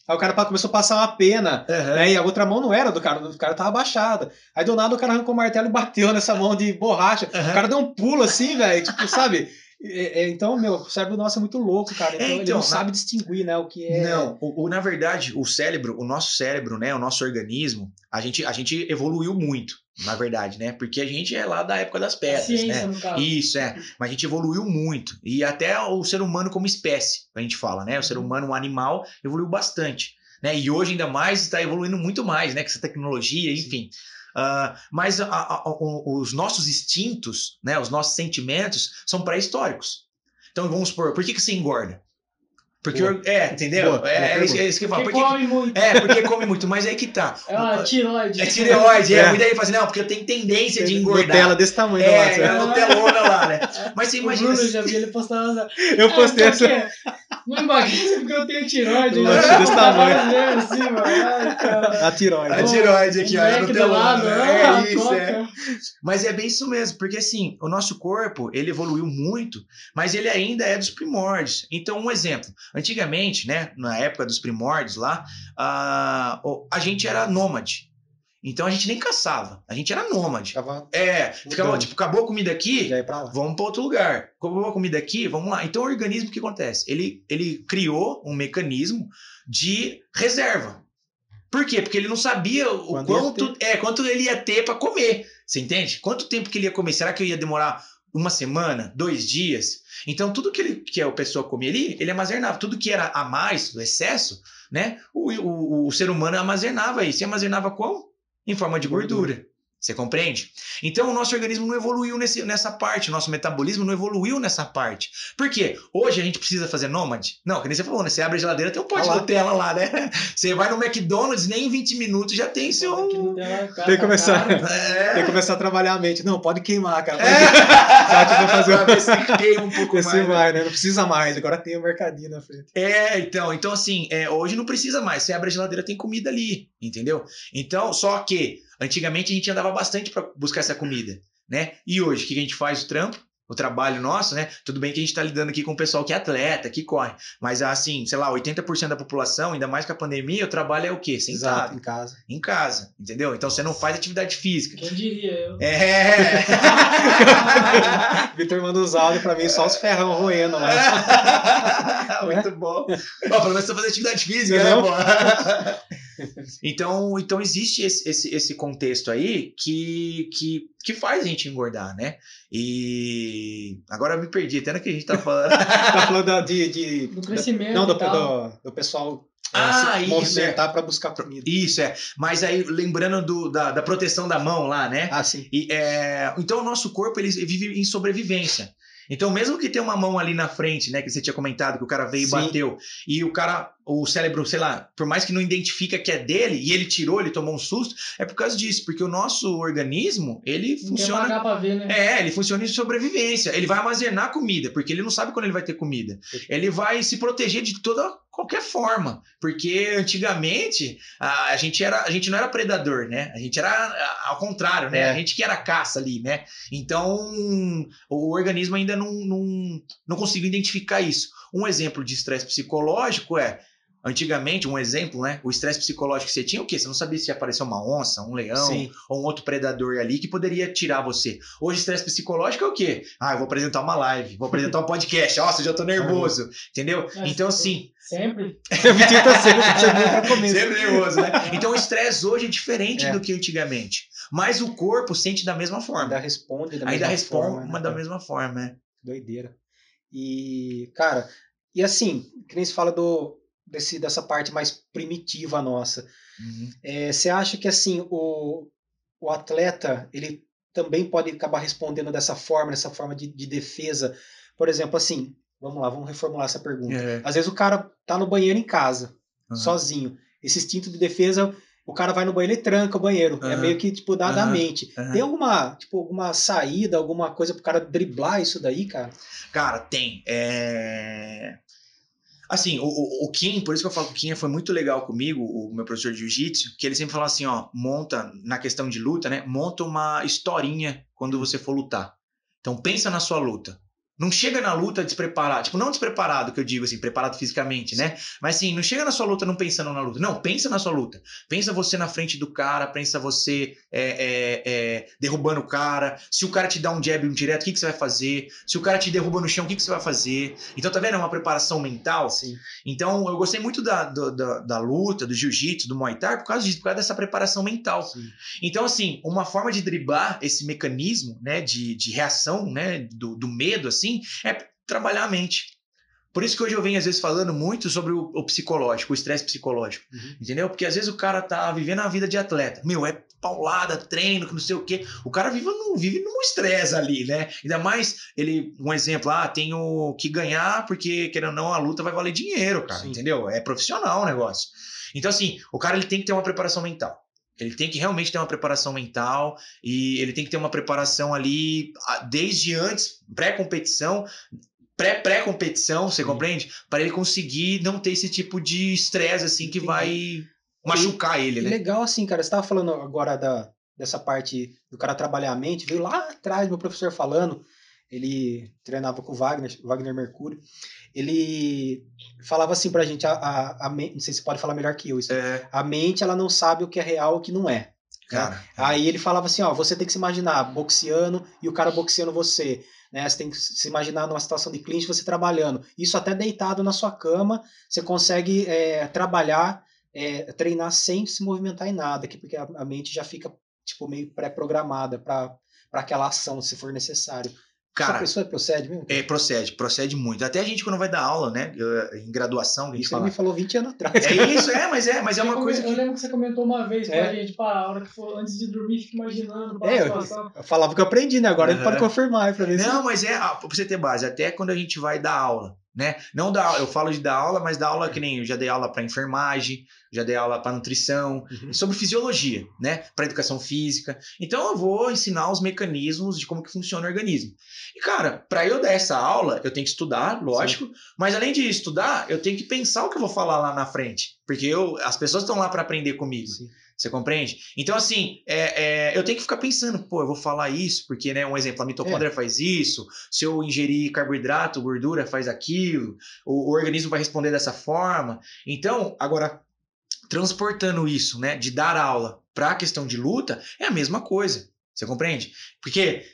Aí o cara começou a passar uma pena, né? E a outra mão não era do cara tava abaixada. Aí do nada o cara arrancou o martelo e bateu nessa mão de borracha. O cara deu um pulo assim, velho, tipo, sabe? Então, o cérebro nosso é muito louco, cara. Então, ele não sabe distinguir, né, o que é... Não, na verdade, o nosso cérebro, né, o nosso organismo, a gente evoluiu muito, na verdade, né? Porque a gente é lá da época das pedras, ciência, né? No caso. Isso, mas a gente evoluiu muito. E até o ser humano como espécie, a gente fala, né? O ser humano, um animal, evoluiu bastante. Né? E hoje ainda mais está evoluindo muito mais, né? Com essa tecnologia, enfim... mas os nossos instintos, né, os nossos sentimentos são pré-históricos. Então vamos supor, por que você engorda? Porque, entendeu? É isso que eu falo. Porque come muito. Porque come muito, mas aí que tá. Tireoide. Tireoide, muita gente fala assim, não, porque eu tenho tendência de engordar. Nutella desse tamanho. Nutelona lá, né? Mas você imagina... O Bruno, já vi ele postando... Eu postei essa... Não emagrece porque eu tenho tireoide. Desse tamanho. Assim, mano. A tireoide. A tireoide aqui, ó. É Nutelona. Isso. Mas é bem isso mesmo, porque assim, o nosso corpo, ele evoluiu muito, mas ele ainda é dos primórdios. Então, um exemplo. Antigamente, né, na época dos primórdios lá, a gente era nômade. Então a gente nem caçava, a gente era nômade. Ficava tipo, acabou a comida aqui, vamos para outro lugar. Acabou a comida aqui, vamos lá. Então o organismo, o que acontece? Ele criou um mecanismo de reserva. Por quê? Porque ele não sabia quanto ele ia ter para comer. Você entende? Quanto tempo que ele ia comer? Será que eu ia demorar 1 semana, 2 dias? Então, tudo que a pessoa comia ali, ele armazenava. Tudo que era a mais, o excesso, né? O ser humano armazenava isso. E armazenava como? Em forma de gordura. Você compreende? Então, o nosso organismo não evoluiu nessa parte, o nosso metabolismo não evoluiu nessa parte. Por quê? Hoje a gente precisa fazer nômade? Não, que nem você falou, né? Você abre a geladeira, tem um pote de Nutella lá, né? Você vai no McDonald's, nem em 20 minutos já tem seu... Tem que começar a trabalhar a mente. Não, pode queimar, cara. Já te vou fazer ver se queima um pouco mais. Vai, né? Não precisa mais, agora tem o mercadinho na frente. Então assim, hoje não precisa mais. Você abre a geladeira, tem comida ali, entendeu? Então, só que antigamente a gente andava bastante para buscar essa comida, né? E hoje, o que a gente faz? O trabalho nosso, né? Tudo bem que a gente tá lidando aqui com o pessoal que é atleta, que corre. Mas assim, sei lá, 80% da população, ainda mais com a pandemia, o trabalho é o quê? Sentado. Exato, em casa, entendeu? Então você não faz atividade física. Quem diria eu? Vitor manda os áudios pra mim, só os ferrão roendo lá. Muito bom. Pelo menos você fazer atividade física, né, pô? Então existe esse contexto aí que faz a gente engordar, né? E agora eu me perdi, até no que a gente tá falando. Tá falando do crescimento. Do pessoal se movimentar para buscar comida. Isso, Mas aí, lembrando da proteção da mão lá, né? Sim. Então o nosso corpo ele vive em sobrevivência. Então, mesmo que tenha uma mão ali na frente, né, que você tinha comentado, que o cara veio e bateu, e o cérebro, sei lá, por mais que não identifica que é dele, e ele tirou, ele tomou um susto, é por causa disso, porque o nosso organismo, ele funciona... Não quer pagar pra ver, né? Ele funciona em sobrevivência, ele vai armazenar comida, porque ele não sabe quando ele vai ter comida. Ele vai se proteger de qualquer forma, porque antigamente a gente não era predador, né? A gente era ao contrário, né? A gente que era caça ali, né? Então o organismo ainda não conseguiu identificar isso. Um exemplo de estresse psicológico antigamente, um exemplo, né? O estresse psicológico que você tinha, o quê? Você não sabia se ia aparecer uma onça, um leão, ou um outro predador ali que poderia tirar você. Hoje, estresse psicológico é o quê? Eu vou apresentar uma live, vou apresentar um podcast. Nossa, eu já tô nervoso, entendeu? Então, assim... Sempre? Sempre nervoso, né? Então, o estresse hoje é diferente do que antigamente. Mas o corpo sente da mesma forma. Ainda responde da mesma forma, né? Doideira. E, cara, e assim, que nem se fala dessa parte mais primitiva nossa. Você acha que assim o atleta ele também pode acabar respondendo dessa forma de defesa? Por exemplo, assim, vamos reformular essa pergunta. Às vezes o cara tá no banheiro em casa, sozinho. Esse instinto de defesa, o cara vai no banheiro e tranca o banheiro. É meio que tipo da mente. Tem alguma saída, alguma coisa pro cara driblar isso daí, cara? Cara, tem. Assim, o Kim, por isso que eu falo que o Kim foi muito legal comigo, o meu professor de jiu-jitsu, que ele sempre fala assim, monta, na questão de luta, né? Monta uma historinha quando você for lutar. Então, pensa na sua luta. Não chega na luta despreparado. Tipo, não despreparado, que eu digo assim, preparado fisicamente, né? Mas assim, não chega na sua luta não pensando na luta. Não, pensa na sua luta. Pensa você na frente do cara, pensa você derrubando o cara. Se o cara te dá um jab, um direto, o que você vai fazer? Se o cara te derruba no chão, o que você vai fazer? Então, tá vendo? É uma preparação mental. Sim. Então, eu gostei muito da luta, do jiu-jitsu, do Muay Thai, por causa disso, por causa dessa preparação mental. Sim. Então, assim, uma forma de driblar esse mecanismo, né, de reação, né, do medo, assim, é trabalhar a mente. Por isso que hoje eu venho, às vezes, falando muito sobre o psicológico, o estresse psicológico. Entendeu? Porque às vezes o cara tá vivendo a vida de atleta. Meu, é paulada, treino, que não sei o quê. O cara vive num estresse ali, né? Ainda mais, um exemplo, tenho que ganhar porque, querendo ou não, a luta vai valer dinheiro, cara. Sim. Entendeu? É profissional o negócio. Então, assim, o cara ele tem que ter uma preparação mental. Ele tem que realmente ter uma preparação mental e ele tem que ter uma preparação ali desde antes, pré-competição, pré-competição, você compreende? Para ele conseguir não ter esse tipo de estresse assim que vai machucar ele, né? Legal assim, cara, você estava falando agora dessa parte do cara trabalhar a mente, veio lá atrás meu professor falando, ele treinava com o Wagner Mercúrio, ele falava assim pra gente, a mente, não sei se você pode falar melhor que eu, isso, a mente ela não sabe o que é real e o que não é. Cara, né? Aí ele falava assim, você tem que se imaginar boxeando e o cara boxeando você, né? Você tem que se imaginar numa situação de clinch, você trabalhando, isso até deitado na sua cama, você consegue trabalhar, treinar sem se movimentar em nada, porque a mente já fica tipo meio pré-programada para aquela ação, se for necessário. Cara, essa pessoa procede mesmo? Procede muito. Até a gente quando vai dar aula, né, em graduação, isso ele me falou 20 anos atrás. Mas é uma coisa que... Eu lembro que você comentou uma vez pra gente, a hora que for, antes de dormir, fica imaginando a situação. Eu falava que eu aprendi, né, agora ele pode confirmar pra ver. Não, mas pra você ter base, até quando a gente vai dar aula, né, não eu falo de dar aula, mas dar aula que nem eu já dei aula pra enfermagem, já dei aula para nutrição, sobre fisiologia, né? Para educação física. Então eu vou ensinar os mecanismos de como que funciona o organismo. E cara, para eu dar essa aula, eu tenho que estudar, lógico, sim, mas além de estudar, eu tenho que pensar o que eu vou falar lá na frente, porque as pessoas estão lá para aprender comigo. Sim. Você compreende? Então, assim, eu tenho que ficar pensando, eu vou falar isso, porque, né, um exemplo, a mitocôndria faz isso, se eu ingerir carboidrato, gordura, faz aquilo, o organismo vai responder dessa forma. Então, agora, transportando isso, né, de dar aula para a questão de luta, é a mesma coisa. Você compreende? Porque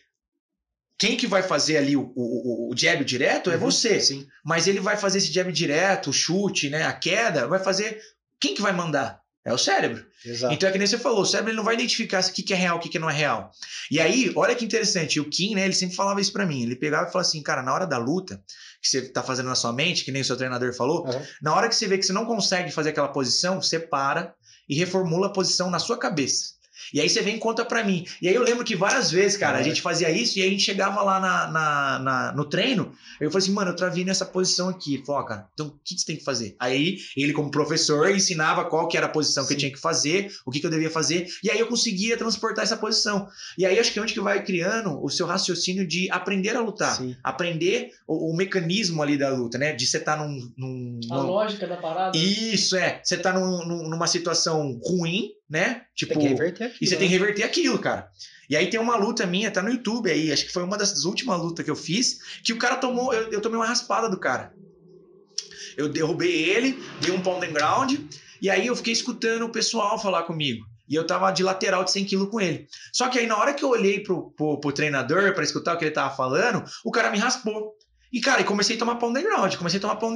quem que vai fazer ali o jab direto é você. Sim. Mas ele vai fazer esse jab direto, o chute, né, a queda, vai fazer... Quem que vai mandar? É o cérebro. Exato. Então é que nem você falou, o cérebro ele não vai identificar o que é real, o que não é real. E aí, olha que interessante, o Kim, né, ele sempre falava isso pra mim, ele pegava e falava assim, cara, na hora da luta, que você tá fazendo na sua mente, que nem o seu treinador falou, na hora que você vê que você não consegue fazer aquela posição, você para e reformula a posição na sua cabeça. E aí você vem e conta pra mim. E aí eu lembro que várias vezes, cara, a gente fazia isso e aí a gente chegava lá no treino, eu falei assim, mano, eu travei nessa posição aqui. Ele falou, cara, então o que você tem que fazer? Aí ele, como professor, ensinava qual que era a posição que eu tinha que fazer, o que eu devia fazer, e aí eu conseguia transportar essa posição. E aí acho que é onde que vai criando o seu raciocínio de aprender a lutar. Sim. Aprender o mecanismo ali da luta, né? De você estar a lógica da parada. Isso, você tá numa situação ruim, né? Tipo, tem que reverter aquilo, e você tem que reverter aquilo, cara. E aí tem uma luta minha, tá no YouTube aí, acho que foi uma das últimas lutas que eu fiz, que o cara tomou, eu tomei uma raspada do cara. Eu derrubei ele, dei um pound and ground, e aí eu fiquei escutando o pessoal falar comigo. E eu tava de lateral de 100 kg com ele. Só que aí na hora que eu olhei pro treinador pra escutar o que ele tava falando, o cara me raspou. E cara, eu comecei a tomar pound and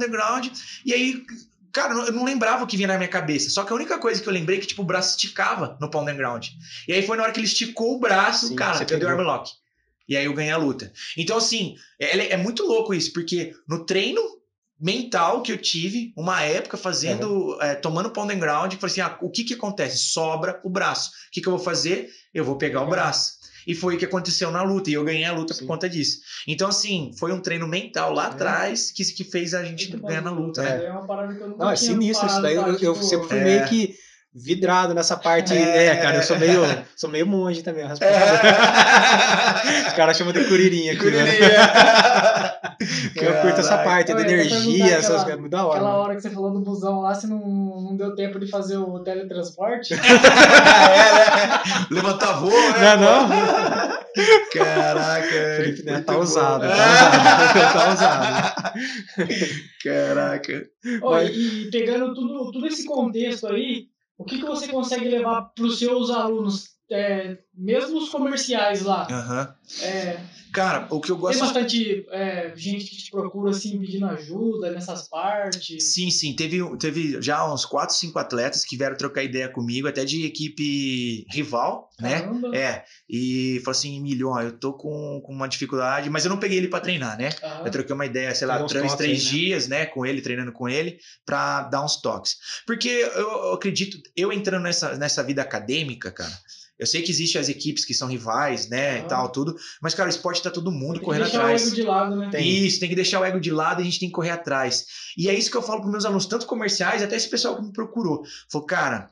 ground, e aí... Cara, eu não lembrava o que vinha na minha cabeça. Só que a única coisa que eu lembrei é que, tipo, o braço esticava no pound and ground. E aí foi na hora que ele esticou o braço, sim, cara, eu dei o armlock. E aí eu ganhei a luta. Então, assim, é muito louco isso, porque no treino mental que eu tive, uma época fazendo, tomando pound and ground, eu falei assim, o que acontece? Sobra o braço. O que eu vou fazer? Eu vou pegar o braço. E foi o que aconteceu na luta, e eu ganhei a luta por conta disso. Então, assim, foi um treino mental lá atrás que fez a gente ganhar na luta, né? É uma parada que eu nunca tinha sinistro isso daí. Eu sempre fui meio que vidrado nessa parte. Cara, eu sou meio monge também. Os caras chamam de curirinha aqui. Eu curto essa parte da energia, essas coisas, muito da hora. Aquela hora que você falou do busão lá, você não deu tempo de fazer o teletransporte? Né? Levantar voo, né? Não. Caraca. Felipe Neto tá ousado. Tá ousado. Caraca. E pegando tudo esse contexto aí, o que você consegue levar para os seus alunos, mesmo os comerciais lá? Cara, o que eu gosto... Tem bastante gente que te procura, assim, pedindo ajuda nessas partes? Sim. Teve já uns 4, 5 atletas que vieram trocar ideia comigo, até de equipe rival, Caramba. né? E falou assim, Emílio, ó, eu tô com uma dificuldade, mas eu não peguei ele pra treinar, né? Eu troquei uma ideia, sei lá, 3 dias, né? Com ele, treinando com ele, pra dar uns toques. Porque eu acredito, eu entrando nessa vida acadêmica, cara, eu sei que existem as equipes que são rivais, né, e tal, tudo, mas, cara, o esporte tá todo mundo correndo atrás. Tem que deixar o ego de lado, né? Isso, tem que deixar o ego de lado e a gente tem que correr atrás. E é isso que eu falo pros meus alunos, tanto comerciais, até esse pessoal que me procurou. Falou, cara,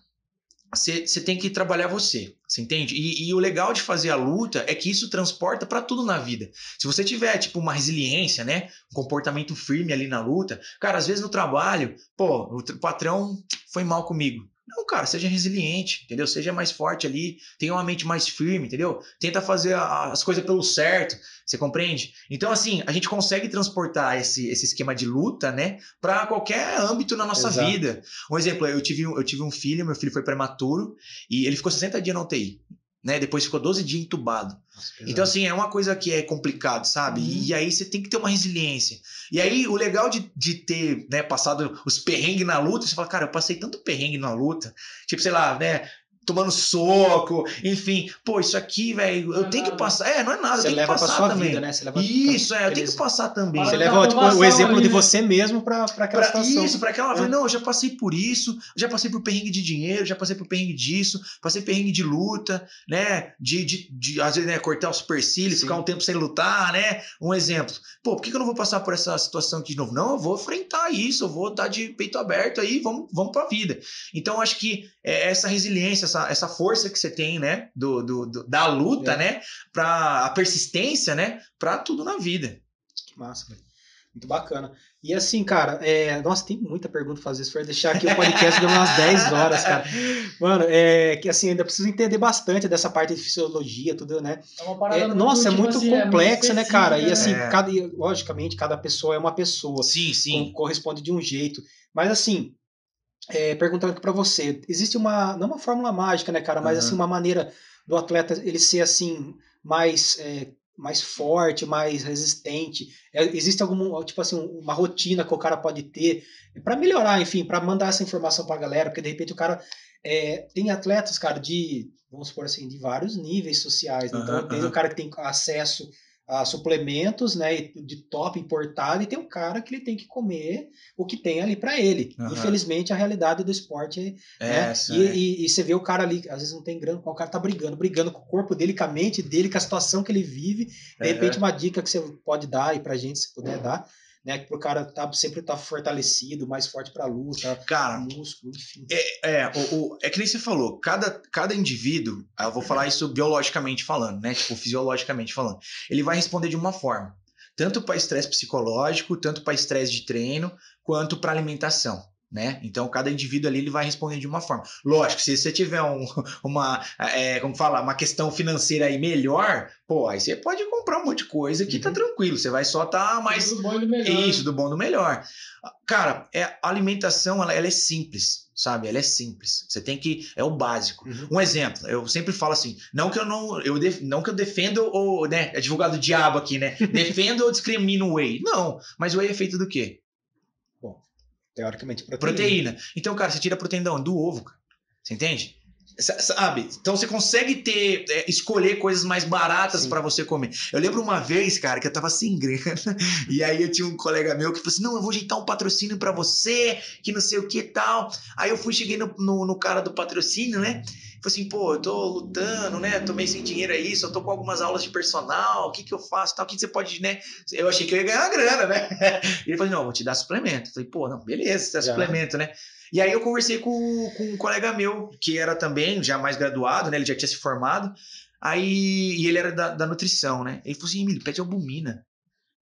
você tem que trabalhar você entende? E o legal de fazer a luta é que isso transporta pra tudo na vida. Se você tiver, tipo, uma resiliência, né, um comportamento firme ali na luta, cara, às vezes no trabalho, pô, o patrão foi mal comigo. Não, cara, seja resiliente, entendeu? Seja mais forte ali, tenha uma mente mais firme, entendeu? Tenta fazer as coisas pelo certo, você compreende? Então, assim, a gente consegue transportar esse esquema de luta, né, para qualquer âmbito na nossa vida. Um exemplo, eu tive um filho, meu filho foi prematuro e ele ficou 60 dias na UTI. Né? Depois ficou 12 dias entubado. Nossa, então, assim, é uma coisa que é complicado, sabe? E aí você tem que ter uma resiliência. E aí, o legal de ter, né, passado os perrengues na luta, você fala, cara, eu passei tanto perrengue na luta, tipo, sei lá, né, tomando soco, enfim, pô, isso aqui, velho, eu tenho que passar. Não é nada, você eu tenho que passar sua também. Vida, né? Você leva isso, eu tenho que passar também. Você leva tipo, o exemplo de você mesmo pra aquela situação. Isso, pra aquela. Não, eu já passei por isso, já passei por perrengue de dinheiro, já passei por perrengue disso, passei perrengue de luta, né? De às vezes, né, cortar o supercílio, ficar um tempo sem lutar, né? Um exemplo. Pô, por que eu não vou passar por essa situação aqui de novo? Não, eu vou enfrentar isso, eu vou estar de peito aberto aí, vamos pra vida. Então, acho que essa resiliência, essa força que você tem, né, da luta, né, pra a persistência, né, pra tudo na vida. Que massa, velho. Muito bacana. E assim, cara, nossa, tem muita pergunta pra fazer. Se for deixar aqui o podcast de umas 10 horas, cara. Mano, que assim, ainda preciso entender bastante dessa parte de fisiologia, tudo, né? É uma parada nossa, é muito assim, complexa, né, cara? E assim, né? logicamente, cada pessoa é uma pessoa. Sim. Corresponde de um jeito. Mas assim, perguntando aqui pra você, existe não uma fórmula mágica, né, cara? Mas assim, uma maneira do atleta ele ser assim, mais forte, mais resistente. Existe alguma, tipo assim, uma rotina que o cara pode ter para melhorar, enfim, para mandar essa informação para a galera, porque de repente o cara tem atletas, cara, vamos supor assim, de vários níveis sociais. Então tem o cara que tem acesso a suplementos, né, de top importado, e tem um cara que ele tem que comer o que tem ali para ele. Infelizmente, a realidade do esporte né? E você vê o cara ali, às vezes não tem grana, o cara tá brigando com o corpo dele, com a mente dele, com a situação que ele vive. De repente, uma dica que você pode dar aí pra gente, se puder dar, né, pro cara sempre tá fortalecido, mais forte pra luta, cara, músculo, enfim. É que nem você falou, cada indivíduo, eu vou falar isso biologicamente falando, né, tipo, fisiologicamente falando, ele vai responder de uma forma, tanto para estresse psicológico, tanto para estresse de treino, quanto para alimentação. Né? Então, cada indivíduo ali ele vai responder de uma forma. Lógico, se você tiver uma questão financeira aí melhor, pô, aí você pode comprar um monte de coisa que tá tranquilo, você vai só tá mais... Do bom e do melhor. Isso, do bom e do melhor. Cara, a alimentação, ela é simples, sabe? Ela é simples. Você tem que... É o básico. Um exemplo, eu sempre falo assim, não que eu defendo ou, né, é advogado do diabo aqui, né? Defendo ou discrimino o whey. Não, mas o whey é feito do quê? Teoricamente, proteína. Então, cara, você tira a proteína do ovo, cara. Você entende? Sabe? Então você consegue escolher coisas mais baratas para você comer. Eu lembro uma vez, cara, que eu tava sem grana, e aí eu tinha um colega meu que falou assim, não, eu vou ajeitar um patrocínio para você, que não sei o que e tal. Aí eu cheguei no cara do patrocínio, né? Falei assim, pô, eu tô lutando, né? Tô meio sem dinheiro aí, só tô com algumas aulas de personal, o que eu faço, tal, o que você pode, né? Eu achei que eu ia ganhar uma grana, né? E ele falou, não, vou te dar suplemento. Eu falei, pô, não, beleza, você dá suplemento, né? E aí eu conversei com um colega meu, que era também já mais graduado, né? Ele já tinha se formado. E ele era da nutrição, né? Ele falou assim, Emílio, pede albumina.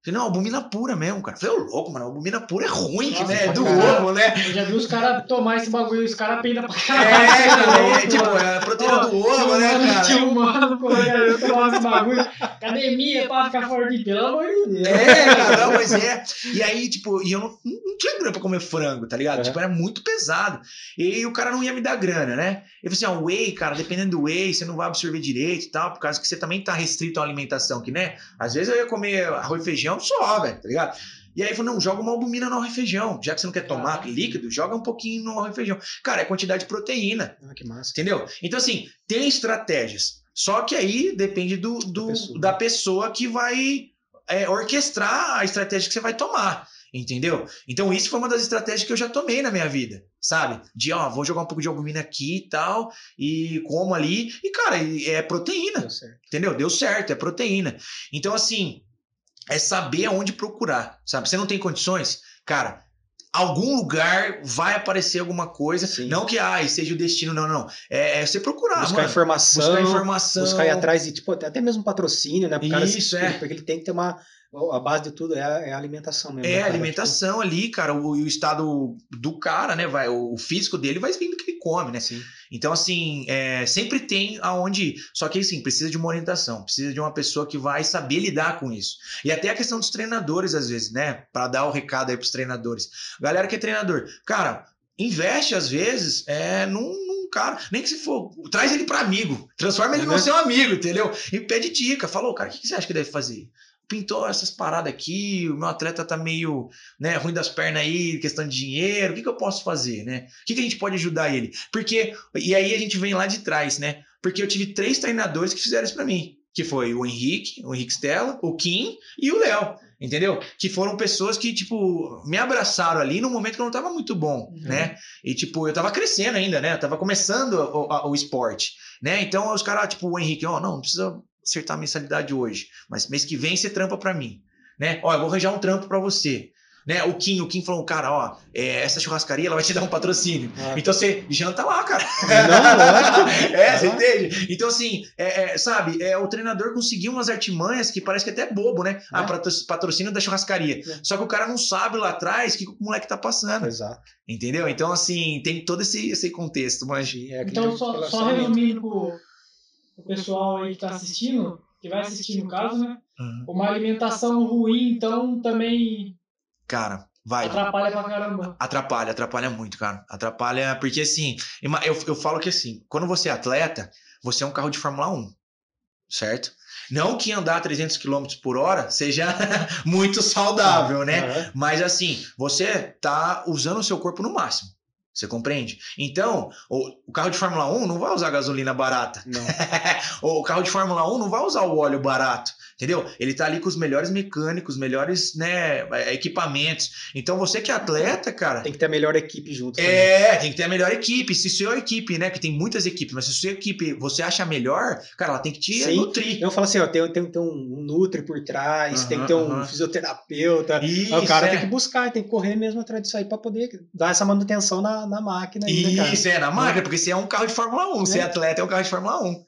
Falei, não, albumina pura mesmo, cara. Falei, ô louco, mano, albumina pura é ruim, Nossa, né? É do cara, ovo, né? Eu já vi os caras tomar esse bagulho e os caras peidam pra caralho. Tipo, é a proteína do ovo, né, cara? Tinha um mano, pô, eu tomava esse bagulho. Academia pra ficar forte, pelo amor de Deus. Cara, não, mas é. E aí, tipo, e eu não tinha grana pra comer frango, tá ligado? Tipo, era muito pesado. E o cara não ia me dar grana, né? Eu falei assim, whey, cara, dependendo do whey, você não vai absorver direito e tal, por causa que você também tá restrito à alimentação, que, né? Às vezes eu ia comer arroz e feijão só, velho, tá ligado? E aí falou, não, joga uma albumina no arroz e feijão. Já que você não quer tomar líquido, joga um pouquinho no arroz e feijão. Cara, é quantidade de proteína. Que massa. Entendeu? Então, assim, tem estratégias. Só que aí depende da pessoa que vai orquestrar a estratégia que você vai tomar. Entendeu? Então, isso foi uma das estratégias que eu já tomei na minha vida, sabe? De, vou jogar um pouco de albumina aqui e tal, e como ali. E, cara, é proteína. Deu certo. Entendeu? Deu certo, é proteína. Então, assim, é saber aonde procurar, sabe? Você não tem condições? Cara, algum lugar vai aparecer alguma coisa. Sim. Não que seja o destino, não. É você procurar, buscar mano. informação. Buscar ir atrás de, tipo, até mesmo patrocínio, né? Isso, porque ele tem que ter a base de tudo é a alimentação mesmo. É a alimentação ali, cara. O estado do cara, né? O físico dele vai vindo do que ele come, né? Sim. Então, assim, sempre tem aonde ir. Só que, assim, precisa de uma orientação. Precisa de uma pessoa que vai saber lidar com isso. E até a questão dos treinadores, às vezes, né? Pra dar o recado aí pros treinadores. Galera que é treinador. Cara, investe, às vezes, num cara. Nem que se for, traz ele pra amigo. Transforma ele no seu amigo, entendeu? E pede dica. Falou, cara, o que você acha que deve fazer? Pintou essas paradas aqui, o meu atleta tá meio, né, ruim das pernas aí, questão de dinheiro, o que eu posso fazer, né? O que a gente pode ajudar ele? Porque, e aí a gente vem lá de trás, né? Porque eu tive 3 treinadores que fizeram isso pra mim, que foi o Henrique Stella, o Kim e o Léo, entendeu? Que foram pessoas que, tipo, me abraçaram ali num momento que eu não tava muito bom, né? E, tipo, eu tava crescendo ainda, né? Eu tava começando o esporte, né? Então, os caras, tipo, o Henrique, não precisa acertar a mensalidade hoje, mas mês que vem você trampa pra mim, né? Eu vou arranjar um trampo pra você, né? O Kim falou, cara, essa churrascaria, ela vai te dar um patrocínio, então você janta lá, cara. Não, você entende? Então, assim, sabe, o treinador conseguiu umas artimanhas que parece que até é bobo, né? Patrocínio da churrascaria. Só que o cara não sabe lá atrás o que o moleque tá passando. Exato. Entendeu? Então, assim, tem todo esse contexto, mas... Então, só resumindo o pessoal aí que tá assistindo, que vai assistir no caso, né? Uma alimentação ruim, então, também... Cara, vai. Atrapalha pra caramba. Atrapalha muito, cara. Atrapalha, porque assim, eu falo que assim, quando você é atleta, você é um carro de Fórmula 1, certo? Não que andar 300 km por hora seja muito saudável, né? Mas assim, você tá usando o seu corpo no máximo. Você compreende? Então, o carro de Fórmula 1 não vai usar gasolina barata. Não. O carro de Fórmula 1 não vai usar o óleo barato. Entendeu? Ele tá ali com os melhores mecânicos, melhores, né, equipamentos. Então, você que é atleta, cara... Tem que ter a melhor equipe junto. Tem que ter a melhor equipe. Se sua equipe, né, que tem muitas equipes, mas se sua equipe você acha melhor, cara, ela tem que te nutrir. Eu falo assim, tem que ter um nutri por trás, tem que ter um fisioterapeuta. Isso, o cara tem que buscar, tem que correr mesmo atrás disso aí pra poder dar essa manutenção na máquina. Isso, na máquina, porque você é um carro de Fórmula 1. Você é atleta, é um carro de Fórmula 1.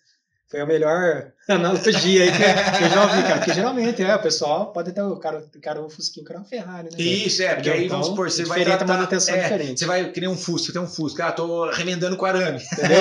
Foi a melhor analogia aí que eu já ouvi, cara. Porque geralmente, o pessoal pode ter o cara um Fusquinha, o cara é um Ferrari, né? Isso, porque aí, vamos supor, você vai tratar... manutenção diferente. Você vai criar um Fusca, tem um Fusca, tô remendando com arame. Entendeu?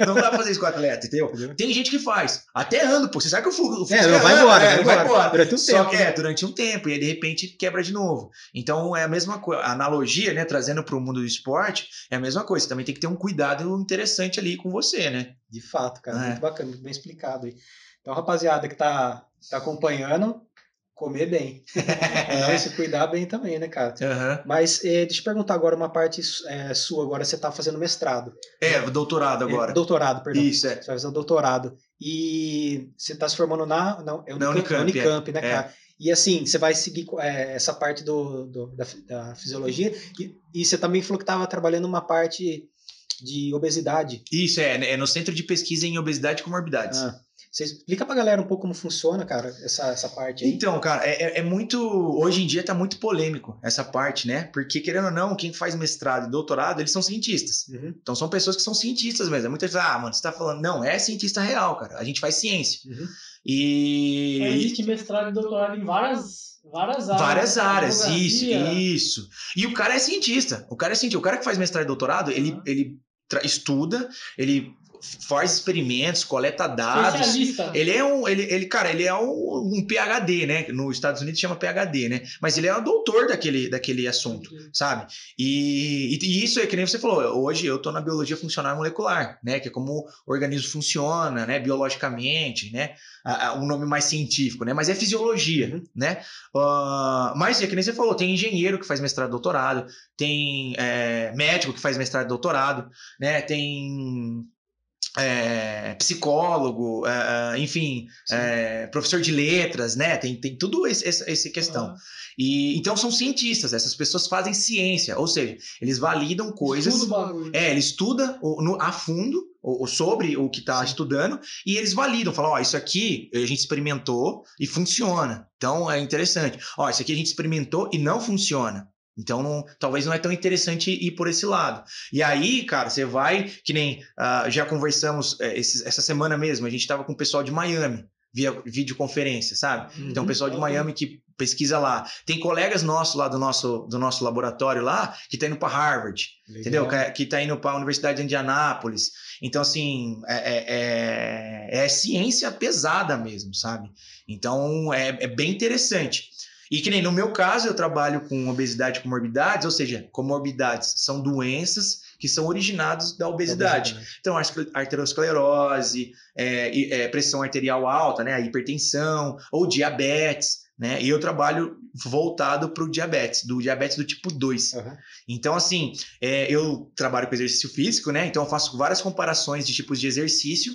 Não dá pra fazer isso com o atleta, entendeu? Tem gente que faz. Até ano, pô. Você sabe que o Fusca vai embora. Durante um tempo. Só que durante um tempo. E aí, de repente, quebra de novo. Então, é a mesma coisa. A analogia, né, trazendo pro mundo do esporte, é a mesma coisa. Você também tem que ter um cuidado interessante ali com você, né? De fato, cara. Muito bacana, muito bem explicado aí. Então, rapaziada que tá acompanhando, comer bem. Se cuidar bem também, né, cara? Mas deixa eu perguntar agora uma parte sua. Agora você tá fazendo mestrado. Doutorado agora. Doutorado, perdão. Isso, Você vai fazer um doutorado. E você tá se formando na Unicamp, né, cara? E assim, você vai seguir essa parte da fisiologia. E você também falou que tava trabalhando uma parte de obesidade. Isso, é no Centro de Pesquisa em Obesidade e Comorbidades. Você explica pra galera um pouco como funciona, cara, essa parte aí? Então, cara, muito... Hoje em dia tá muito polêmico essa parte, né? Porque, querendo ou não, quem faz mestrado e doutorado, eles são cientistas. Então, são pessoas que são cientistas mesmo. Muita gente fala, mano, você tá falando... Não, é cientista real, cara. A gente faz ciência. Existe mestrado e doutorado em várias Várias áreas, isso. E o cara é cientista. O cara que faz mestrado e doutorado, ele estuda, ele faz experimentos, coleta dados. Especialista. Ele é um PhD, né? Nos Estados Unidos chama PhD, né? Mas ele é um doutor daquele assunto, sabe? E isso é que nem você falou. Hoje eu tô na biologia funcional molecular, né? Que é como o organismo funciona, né? Biologicamente, né? Um nome mais científico, né? Mas é fisiologia, né? Mas é que nem você falou, tem engenheiro que faz mestrado e doutorado, tem médico que faz mestrado e doutorado, né? Tem psicólogo, enfim, professor de letras, né? Tem tudo essa questão. E então são cientistas, essas pessoas fazem ciência, ou seja, eles validam coisas. Ele estuda a fundo sobre o que está estudando e eles validam, falam, isso aqui a gente experimentou e funciona. Então é interessante. Isso aqui a gente experimentou e não funciona. Então, talvez não é tão interessante ir por esse lado. E aí, cara, você vai, que nem já conversamos essa semana mesmo, a gente estava com o pessoal de Miami, via videoconferência, sabe? Então, o pessoal de Miami que pesquisa lá. Tem colegas nossos lá do nosso laboratório lá, que tá indo para Harvard, entendeu? Que tá indo para a Universidade de Indianápolis. Então, assim, é ciência pesada mesmo, sabe? Então, é bem interessante. E que nem no meu caso, eu trabalho com obesidade e comorbidades, ou seja, comorbidades são doenças que são originadas da obesidade. Então, arteriosclerose, pressão arterial alta, né, a hipertensão, ou diabetes, né? E eu trabalho voltado para o diabetes do tipo 2. Então, assim, eu trabalho com exercício físico, né? Então, eu faço várias comparações de tipos de exercício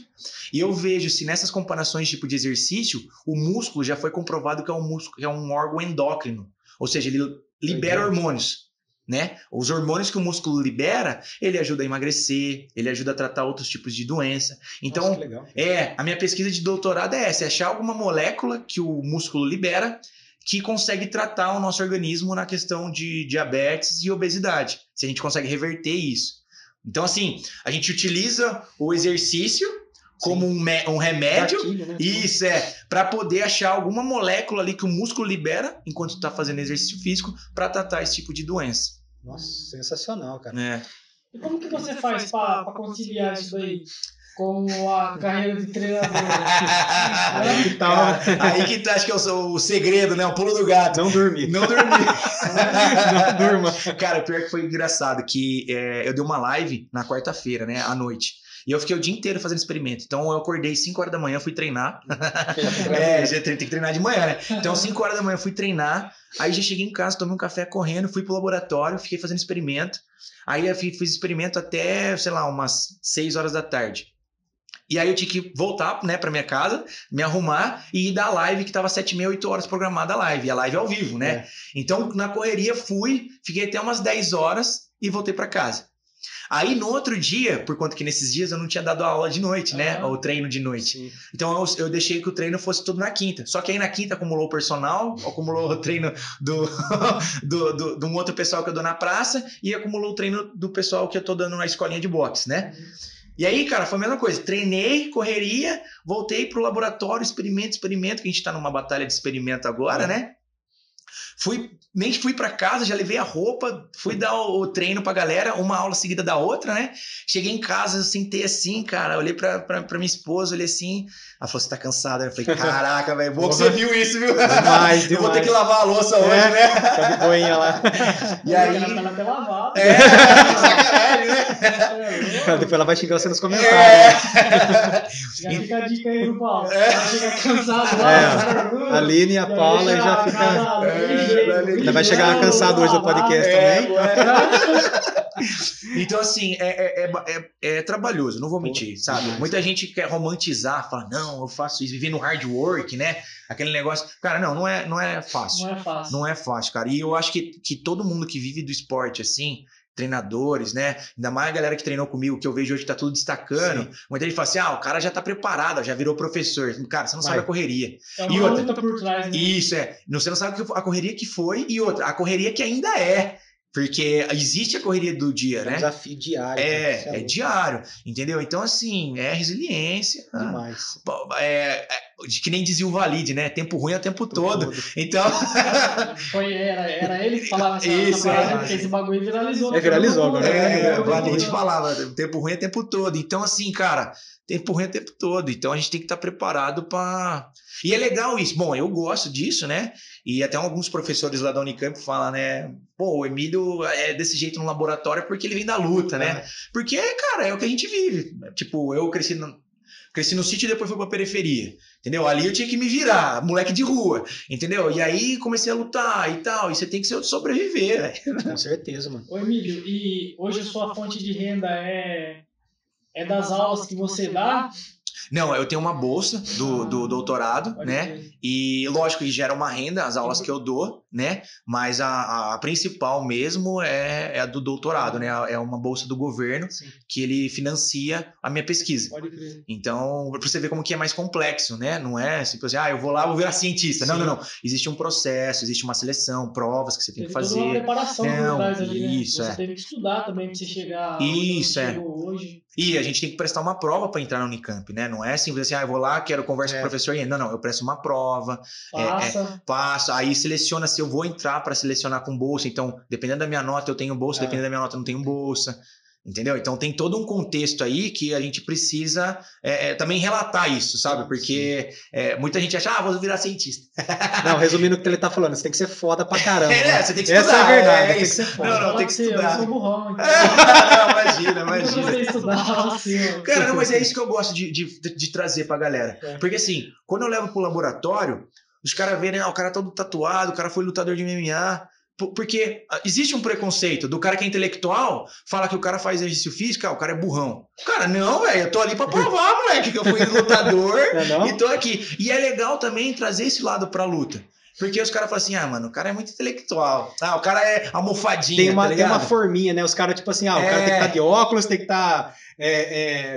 e eu vejo se nessas comparações de tipo de exercício, o músculo já foi comprovado que é um órgão endócrino, ou seja, ele libera hormônios. Né? Os hormônios que o músculo libera, ele ajuda a emagrecer, ele ajuda a tratar outros tipos de doença. Então, nossa, que legal. A minha pesquisa de doutorado é essa, é achar alguma molécula que o músculo libera que consegue tratar o nosso organismo na questão de diabetes e obesidade, se a gente consegue reverter isso. Então, assim, a gente utiliza o exercício como um remédio, gatilho, né? Isso para poder achar alguma molécula ali que o músculo libera enquanto está fazendo exercício físico para tratar esse tipo de doença. Nossa, sensacional, cara. E como que você faz para conciliar isso aí com a carreira de treinador? Aí que tá, acho que é o segredo, né? O pulo do gato. Não dormir. Não durma. Cara, pior que foi engraçado que eu dei uma live na quarta-feira, né? À noite. E eu fiquei o dia inteiro fazendo experimento. Então, eu acordei 5 horas da manhã, fui treinar. Já tem que treinar de manhã, né? Então, 5 horas da manhã, fui treinar. Aí, já cheguei em casa, tomei um café correndo, fui pro laboratório, fiquei fazendo experimento. Aí, eu fiz experimento até, sei lá, umas 6 horas da tarde. E aí, eu tinha que voltar, né, pra minha casa, me arrumar e ir da live, que tava 7h30, 8 horas programada a live. E a live é ao vivo, né? Então, na correria, fiquei até umas 10 horas e voltei pra casa. Aí, no outro dia, por conta que nesses dias eu não tinha dado aula de noite, né? O treino de noite. Sim. Então, eu deixei que o treino fosse tudo na quinta. Só que aí, na quinta, acumulou o personal, acumulou o treino de um outro pessoal que eu dou na praça e acumulou o treino do pessoal que eu tô dando na escolinha de boxe, né? E aí, cara, foi a mesma coisa. Treinei, correria, voltei pro laboratório, experimento, que a gente tá numa batalha de experimento agora, né? Nem fui pra casa, já levei a roupa, fui dar o treino pra galera, uma aula seguida da outra, né? Cheguei em casa, eu sentei assim, cara, olhei pra minha esposa, olhei assim, ela falou, você tá cansada? Eu falei, caraca, velho, bom que você viu isso, viu? Demais. Eu vou ter que lavar a louça hoje, né? Cabigoinha lá. E aí... Ela até lavar. Sacanagem, né? Depois ela vai xingar você nos comentários. Já fica a dica aí no Paulo. Ela chega cansada lá. A Aline e a Paula já fica... Ainda vai chegar cansado hoje do podcast também. Então, assim, é trabalhoso, não vou mentir, sabe? Muita gente quer romantizar, fala, não, eu faço isso, viver no hard work, né? Aquele negócio. Cara, não é fácil. Não é fácil, cara. E eu acho que todo mundo que vive do esporte, assim, treinadores, né? Ainda mais a galera que treinou comigo, que eu vejo hoje que tá tudo destacando. Sim. Muita gente fala assim, o cara já tá preparado, já virou professor. Cara, você não sabe a correria. E outra, luta por trás, né? Isso, você não sabe a correria que foi e outra, a correria que ainda é. Porque existe a correria do dia, né? É um desafio diário. É diário, entendeu? Então, assim, é resiliência. Demais. que nem dizia o Valide, né? Tempo ruim é o tempo todo. Então... Era ele que falava isso, parada, porque esse bagulho viralizou. Viralizou agora. O Valide falava, tempo ruim é o tempo todo. Então, assim, cara, tempo ruim é o tempo todo. Então, a gente tem que estar preparado para... E é legal isso. Bom, eu gosto disso, né? E até alguns professores lá da Unicamp falam, né? Pô, o Emílio é desse jeito no laboratório porque ele vem da luta, né? Porque, cara, é o que a gente vive. Tipo, eu cresci no sítio e depois fui pra periferia, entendeu? Ali eu tinha que me virar, moleque de rua, entendeu? E aí comecei a lutar e tal, e você tem que sobreviver, velho. Com certeza, mano. Ô, Emílio, e hoje a sua fonte de renda é das aulas que você dá? Não, eu tenho uma bolsa do doutorado, né? E lógico que gera uma renda, as aulas que eu dou, né? Mas a principal mesmo é a do doutorado, né? É uma bolsa do governo que ele financia a minha pesquisa. Pode crer. Então, pra você ver como que é mais complexo, né? Não é simples assim, eu vou lá, vou virar cientista. Não. Existe um processo, existe uma seleção, provas que você tem que fazer. Toda uma preparação por trás ali, isso, né? Você teve que estudar também pra você chegar isso, onde chegou hoje. E a gente tem que prestar uma prova para entrar na Unicamp, né? Não é simples assim, eu vou lá, quero conversa com o professor e não, eu presto uma prova, passo, aí seleciona se eu vou entrar para selecionar com bolsa. Então, dependendo da minha nota, eu tenho bolsa, dependendo da minha nota, eu não tenho bolsa. Entendeu? Então tem todo um contexto aí que a gente precisa também relatar isso, sabe? Porque muita gente acha, vou virar cientista. Não, resumindo o que ele tá falando, você tem que ser foda pra caramba. Você tem que estudar. Essa é a verdade, tem que ser foda. Não, tem que estudar. Eu sou burrão. Imagina. Estudar, assim, cara, mas é isso que eu gosto de trazer pra galera. Porque assim, quando eu levo pro laboratório, os caras veem, o cara todo tatuado, o cara foi lutador de MMA. Porque existe um preconceito do cara que é intelectual, fala que o cara faz exercício físico, o cara é burrão. Cara, não, velho, eu tô ali pra provar, moleque, que eu fui lutador e tô aqui. E é legal também trazer esse lado pra luta. Porque os caras falam assim, mano, o cara é muito intelectual. O cara é almofadinha, tem uma forminha, né? Os caras, tipo assim, o cara tem que estar de óculos, tem que estar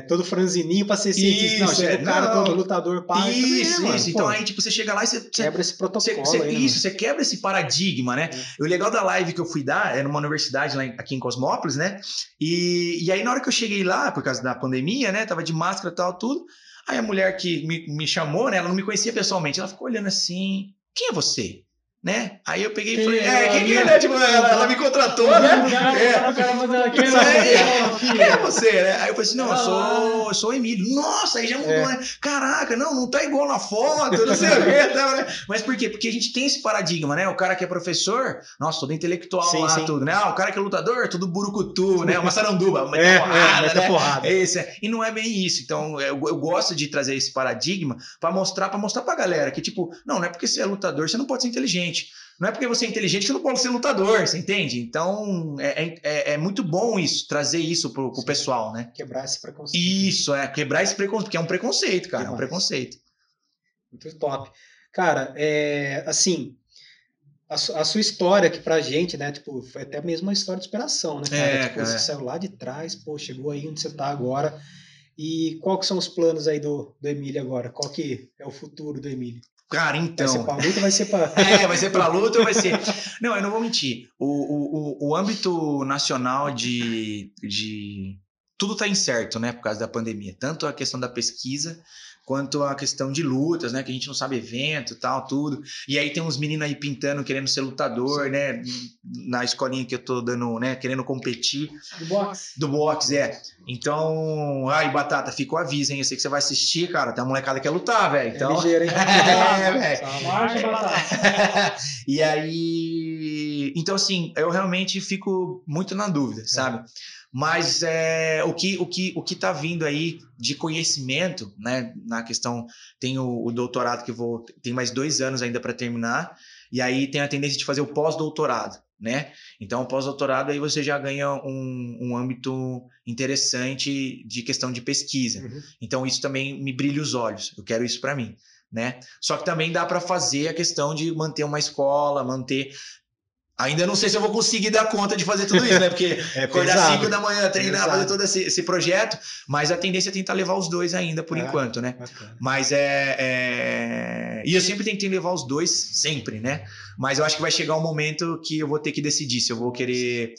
todo franzininho pra ser cientista. Não, chega o cara todo lutador, pá. Isso. Então aí, tipo, você chega lá e você quebra esse protocolo você quebra esse paradigma, né? O legal da live que eu fui dar era numa universidade lá aqui em Cosmópolis, né? E aí, na hora que eu cheguei lá, por causa da pandemia, né? Tava de máscara e tal, tudo. Aí a mulher que me chamou, né? Ela não me conhecia pessoalmente. Ela ficou olhando assim... Quem é você? Né? Aí eu peguei e falei, quem é, né? Tipo, ela me contratou, né? Quem é você, né? Aí eu falei assim, não, eu sou o Emílio. Nossa, aí já mudou, né? Caraca, não tá igual na foto, não sei o que, né? Mas por quê? Porque a gente tem esse paradigma, né? O cara que é professor, nossa, todo intelectual tudo, né? O cara que é lutador, tudo burucutu, né? Uma saranduba, uma porrada. E não é bem isso. Então, eu gosto de trazer esse paradigma pra mostrar pra galera que, tipo, não é porque você é lutador, você não pode ser inteligente. Não é porque você é inteligente que não pode ser lutador, você entende? Então, é muito bom isso, trazer isso pro pessoal, né? Quebrar esse preconceito. Isso, quebrar esse preconceito, porque é um preconceito, cara, é um preconceito. Muito top. Cara, assim, a sua história aqui pra gente, né, tipo, foi até mesmo uma história de inspiração, né, cara? Você saiu lá de trás, chegou aí onde você tá agora. E qual que são os planos aí do Emílio agora? Qual que é o futuro do Emílio? Cara, então... Vai ser pra luta ou vai ser pra... vai ser pra luta ou vai ser... Não, eu não vou mentir. O âmbito nacional de... Tudo tá incerto, né? Por causa da pandemia. Tanto a questão da pesquisa, quanto a questão de lutas, né? Que a gente não sabe evento e tal, tudo. E aí tem uns meninos aí pintando, querendo ser lutador, né? Na escolinha que eu tô dando, né? Querendo competir. Do boxe, Então, Batata, fica o aviso, hein? Eu sei que você vai assistir, cara. Tem uma molecada que quer lutar, velho. Então... ligeiro, hein? velho. Marcha, Batata. E aí... Então, assim, eu realmente fico muito na dúvida, sabe? Mas o que tá vindo aí de conhecimento, né? Na questão, tem o doutorado que tem mais 2 anos ainda para terminar, e aí tem a tendência de fazer o pós-doutorado, né? Então, o pós-doutorado aí você já ganha um âmbito interessante de questão de pesquisa. Então, isso também me brilha os olhos. Eu quero isso para mim, né? Só que também dá para fazer a questão de manter uma escola, Ainda não sei se eu vou conseguir dar conta de fazer tudo isso, né? Porque acordar 5 da manhã, treinar, fazer todo esse projeto, mas a tendência é tentar levar os 2 ainda, por enquanto, né? Bacana. Mas E eu sempre tentei levar os 2, sempre, né? Mas eu acho que vai chegar um momento que eu vou ter que decidir se eu vou querer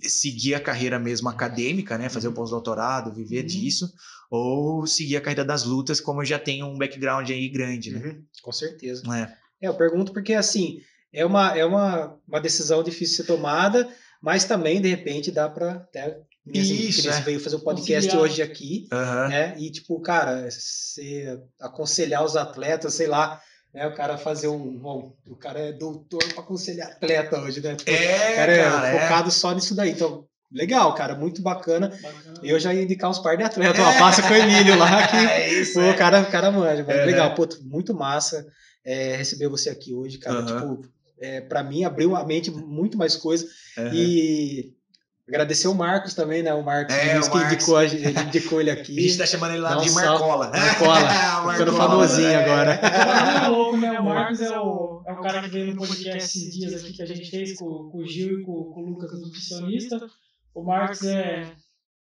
seguir a carreira mesmo acadêmica, né? Fazer o pós-doutorado, viver disso, ou seguir a carreira das lutas, como eu já tenho um background aí grande, né? Com certeza. É. Eu pergunto porque, assim, é uma decisão difícil de ser tomada, mas também, de repente, dá pra até... Isso, que você veio fazer um podcast hoje aqui, né? E, tipo, cara, você aconselhar os atletas, sei lá, né? O cara fazer o cara é doutor pra aconselhar atleta hoje, né? Tipo, o cara é focado só nisso daí. Então, legal, cara, muito bacana. Eu já ia indicar uns par de atletas, ó, passa com o Emílio lá, que o cara manja. Mas legal, pô, muito massa receber você aqui hoje, cara. Tipo, pra mim, abriu a mente muito mais coisa. E... agradecer o Marcos também, né? O Marcos que indicou ele aqui. A gente tá chamando ele lá de Marcola. Marcola. Ficando famosinho agora. É louco, né? O Marcos é o cara que veio no podcast esses dias aqui que a gente fez com o Gil e com o Lucas, o nutricionista. O Marcos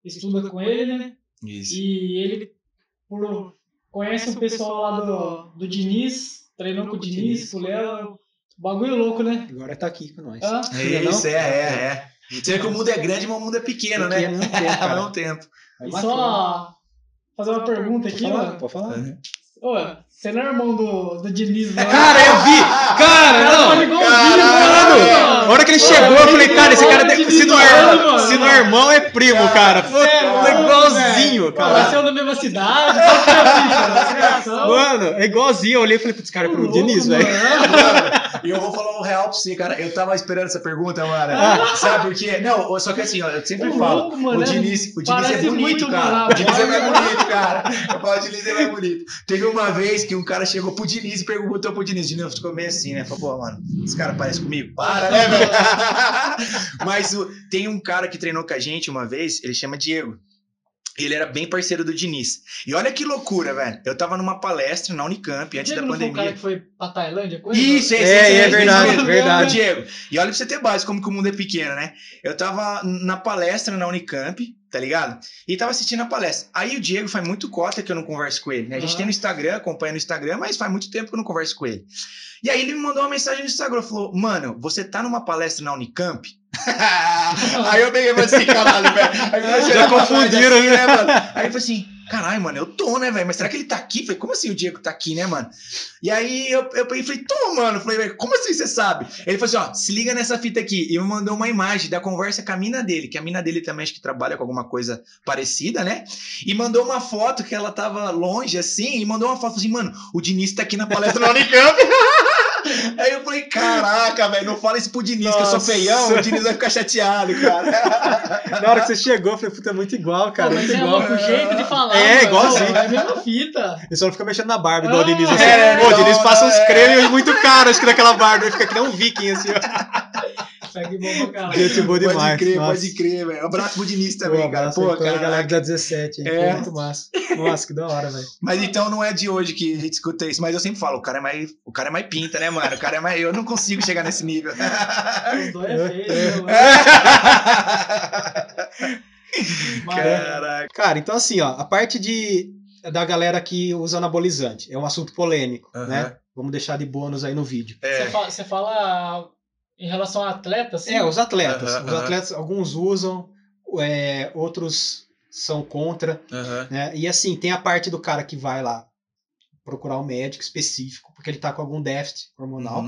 estuda com ele, né? Isso. E ele conhece o pessoal lá do Diniz, treinou com o Diniz, com o Léo. Bagulho louco, né? Agora tá aqui com nós. Isso, Você vê que o mundo é grande, mas o mundo é pequeno, né? Ao mesmo tempo. E só fazer uma pergunta aqui, mano. Pode falar. Ô, você não é irmão do Diniz, não? Cara, eu vi! Cara, não! Caralho! A hora que ele chegou, eu falei, cara, esse cara, se não é irmão, é primo, cara. Pô, igualzinho, cara. Nasceu na mesma cidade, mano, é igualzinho. Eu olhei e falei, putz, cara, é pro Diniz, velho. E eu vou falar um real pra você, cara. Eu tava esperando essa pergunta, mano. Sabe por quê? Não, só que assim, ó, eu sempre falo. O Diniz é bonito, cara. O Diniz é mais bonito, cara. Eu falo, o Diniz é mais bonito. Teve uma vez que um cara chegou pro Diniz e perguntou pro Diniz. O Diniz ficou meio assim, né? Falou, pô, mano, esse cara parece comigo? Para, né, velho? Mas tem um cara que treinou com a gente uma vez, ele chama Diego. Ele era bem parceiro do Diniz. E olha que loucura, velho. Eu tava numa palestra na Unicamp, antes da pandemia. Foi o cara que foi pra Tailândia? Isso, é verdade. Diego. E olha pra você ter base, como que o mundo é pequeno, né? Eu tava na palestra na Unicamp, tá ligado? E tava assistindo a palestra. Aí o Diego faz muito cota que eu não converso com ele, né? A gente tem no Instagram, acompanha no Instagram, mas faz muito tempo que eu não converso com ele. E aí ele me mandou uma mensagem no Instagram, falou, mano, você tá numa palestra na Unicamp? Aí eu peguei e falei assim, caralho, velho. Já confundiram, assim, né, mano? Aí eu falei assim, caralho, mano, eu tô, né, velho? Mas será que ele tá aqui? Eu falei, como assim o Diego tá aqui, né, mano? E aí eu peguei e falei, tô, mano. Eu falei, velho, como assim você sabe? Ele falou assim, ó, se liga nessa fita aqui. E me mandou uma imagem da conversa com a mina dele, que a mina dele também acho que trabalha com alguma coisa parecida, né? E mandou uma foto que ela tava longe, assim, e mandou uma foto assim, mano, o Diniz tá aqui na palestra na Unicamp. Aí eu falei, caraca, velho, não fala isso pro Diniz, que eu sou feião, o Diniz vai ficar chateado, cara. Na hora que você chegou, eu falei, puta, é muito igual, cara. Pô, muito igual. O jeito de falar. Igualzinho. É a mesma fita. Ele só não fica mexendo na barba, igual o Diniz. Assim. Pô, o Diniz passa uns cremes muito caros, acho que naquela barba. Ele fica que nem um viking, assim, ó. Segue bom pra caralho. Gente boa demais. Pode crer, velho. Abraço pro Diniz também, cara. Pô, cara. A galera da 17, hein? Muito massa. Nossa, que da hora, velho. Mas então não é de hoje que a gente escuta isso, mas eu sempre falo, o cara é mais pinta, né, mano? O cara é mais... Eu não consigo chegar nesse nível. Os dois é feio, Caraca. Cara, então assim, ó, a parte da galera que usa anabolizante é um assunto polêmico, né? Vamos deixar de bônus aí no vídeo. Você fala em relação a atletas? Sim? Os atletas. Os atletas, alguns usam, outros são contra, né? E assim, tem a parte do cara que vai lá procurar um médico específico, porque ele tá com algum déficit hormonal.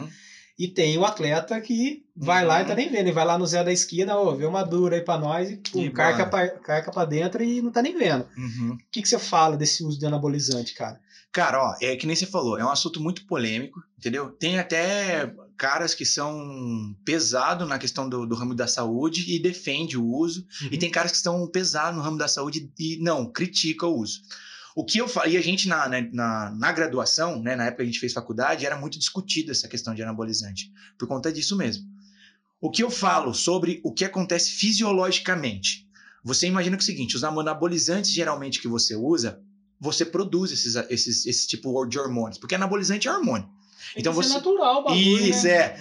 E tem o atleta que vai lá e tá nem vendo. Ele vai lá no Zé da esquina, vê uma dura aí pra nós e carca pra dentro e não tá nem vendo. O que você fala desse uso de anabolizante, cara? Cara, ó, é que nem você falou, é um assunto muito polêmico, entendeu? Tem até caras que são pesados na questão do ramo da saúde e defende o uso. E tem caras que estão pesados no ramo da saúde e não, critica o uso. O que eu falo, e a gente na graduação, né, na época que a gente fez faculdade, era muito discutida essa questão de anabolizante, por conta disso mesmo. O que eu falo sobre o que acontece fisiologicamente, você imagina que é o seguinte, os anabolizantes geralmente que você usa, você produz esse tipo de hormônios, porque anabolizante é hormônio. Então você é natural, o bagulho, isso, né?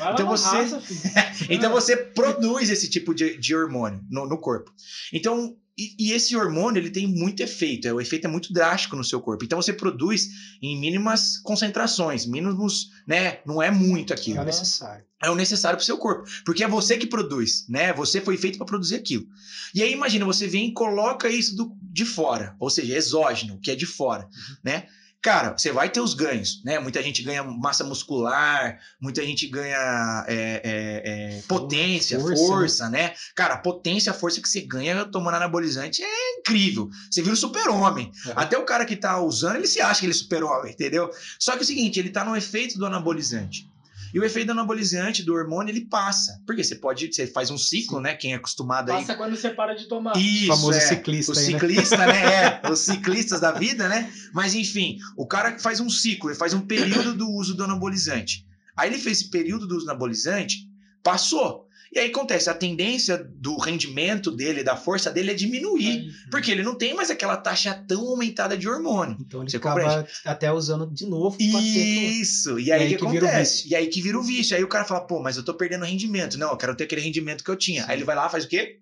Então você produz esse tipo de hormônio no corpo. Então E esse hormônio, ele tem muito efeito. O efeito é muito drástico no seu corpo. Então, você produz em mínimas concentrações. Mínimos, né? Não é muito aquilo. É o necessário. É o necessário pro seu corpo. Porque é você que produz, né? Você foi feito para produzir aquilo. E aí, imagina, você vem e coloca isso de fora. Ou seja, exógeno, que é de fora, né? Cara, você vai ter os ganhos, né? Muita gente ganha massa muscular, muita gente ganha potência, força, né? Cara, a potência, a força que você ganha tomando anabolizante é incrível. Você vira um super-homem. Até o cara que tá usando, ele se acha que ele é super-homem, entendeu? Só que é o seguinte, ele tá no efeito do anabolizante. E o efeito do anabolizante, do hormônio, ele passa. Porque você faz um ciclo, né? Quem é acostumado aí... Passa quando você para de tomar. Isso, o famoso ciclista. O aí, ciclista, né? Os ciclistas da vida, né? Mas, enfim, o cara que faz um ciclo, ele faz um período do uso do anabolizante. Aí ele fez esse período do uso do anabolizante, passou. E aí acontece, a tendência do rendimento dele, da força dele é diminuir. Porque ele não tem mais aquela taxa tão aumentada de hormônio. Então ele você acaba compreende? até usando de novo. Isso, e aí que acontece? E aí que vira o vício. Aí o cara fala, pô, mas eu tô perdendo rendimento. Não, eu quero ter aquele rendimento que eu tinha. Sim. Aí ele vai lá, faz o quê?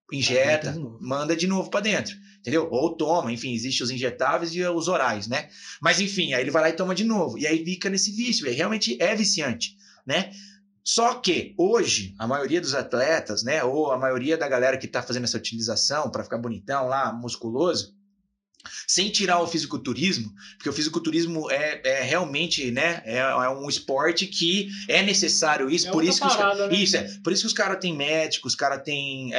Injeta, manda de novo pra dentro. Entendeu? Ou toma, enfim, existem os injetáveis e os orais, né? Mas enfim, aí ele vai lá e toma de novo. E aí fica nesse vício. E aí realmente é viciante, né? Só que hoje, a maioria dos atletas, né, ou a maioria da galera que está fazendo essa utilização para ficar bonitão lá, musculoso, sem tirar o fisiculturismo, porque o fisiculturismo é realmente, né, é um esporte que é necessário isso, por isso que por isso que os caras têm médicos, os caras têm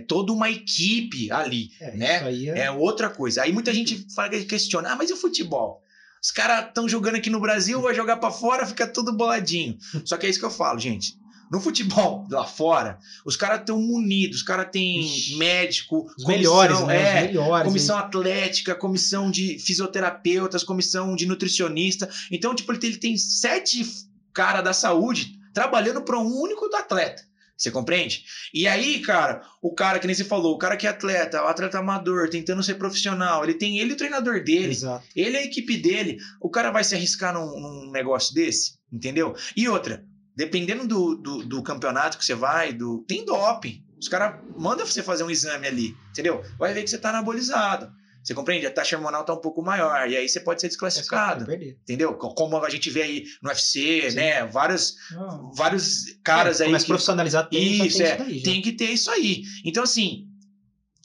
toda uma equipe ali, né? Isso aí é outra coisa. Aí muita gente questiona, mas e o futebol? Os caras estão jogando aqui no Brasil, vai jogar para fora, fica tudo boladinho. Só que é isso que eu falo, gente. No futebol lá fora, os caras estão munidos, os caras têm médico, os melhores, né? Os melhores, comissão atlética, comissão de fisioterapeutas, comissão de nutricionista. Então, tipo, ele tem 7 caras da saúde trabalhando para um único atleta. Você compreende? E aí, cara, o cara que nem você falou, o cara que é atleta, o atleta amador, tentando ser profissional, ele tem ele o treinador dele, exato, ele a equipe dele. O cara vai se arriscar num negócio desse, entendeu? E outra, dependendo do campeonato que você vai, tem doping. Os caras mandam você fazer um exame ali, entendeu? Vai ver que você tá anabolizado. Você compreende? A taxa hormonal tá um pouco maior. E aí você pode ser desclassificado. Entendeu? Como a gente vê aí no UFC, sim, né? Vários caras aí. Começa a profissionalizar, tem que ter isso aí. Então, assim,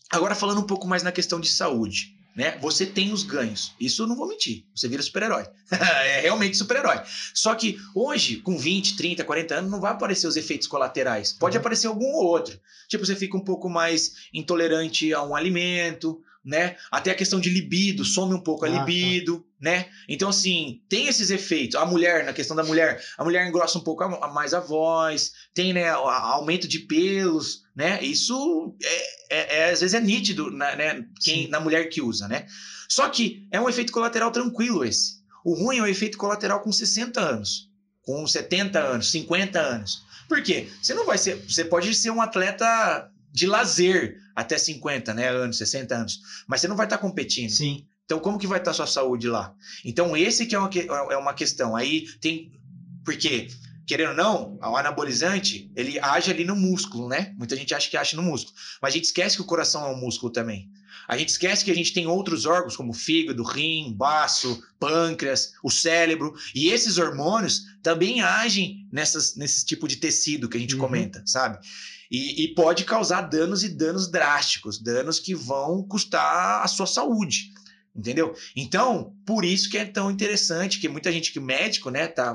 agora falando um pouco mais na questão de saúde, né? Você tem os ganhos. Isso eu não vou mentir. Você vira super-herói. É realmente super-herói. Só que hoje, com 20, 30, 40 anos, não vai aparecer os efeitos colaterais. Pode aparecer algum ou outro. Tipo, você fica um pouco mais intolerante a um alimento, né? Até a questão de libido, some um pouco a libido, né? Então, assim, tem esses efeitos. A mulher, na questão da mulher, a mulher engrossa um pouco mais a voz, tem, né, aumento de pelos, né? Isso às vezes é nítido, né? Na mulher que usa, né? Só que é um efeito colateral tranquilo esse. O ruim é o efeito colateral com 60 anos, com 70 anos, 50 anos. Por quê? Você pode ser um atleta de lazer até 50, né, anos, 60 anos, mas você não vai estar competindo. Sim. Então, como que vai estar a sua saúde lá? Então, esse que é uma questão. Aí tem... Porque, querendo ou não, o anabolizante, ele age ali no músculo, né? Muita gente acha que age no músculo. Mas a gente esquece que o coração é um músculo também. A gente esquece que a gente tem outros órgãos, como fígado, rim, baço, pâncreas, o cérebro. E esses hormônios também agem nesse tipo de tecido que a gente comenta, sabe? E pode causar danos e danos drásticos, danos que vão custar a sua saúde, entendeu? Então, por isso que é tão interessante, que muita gente que médico, né, tá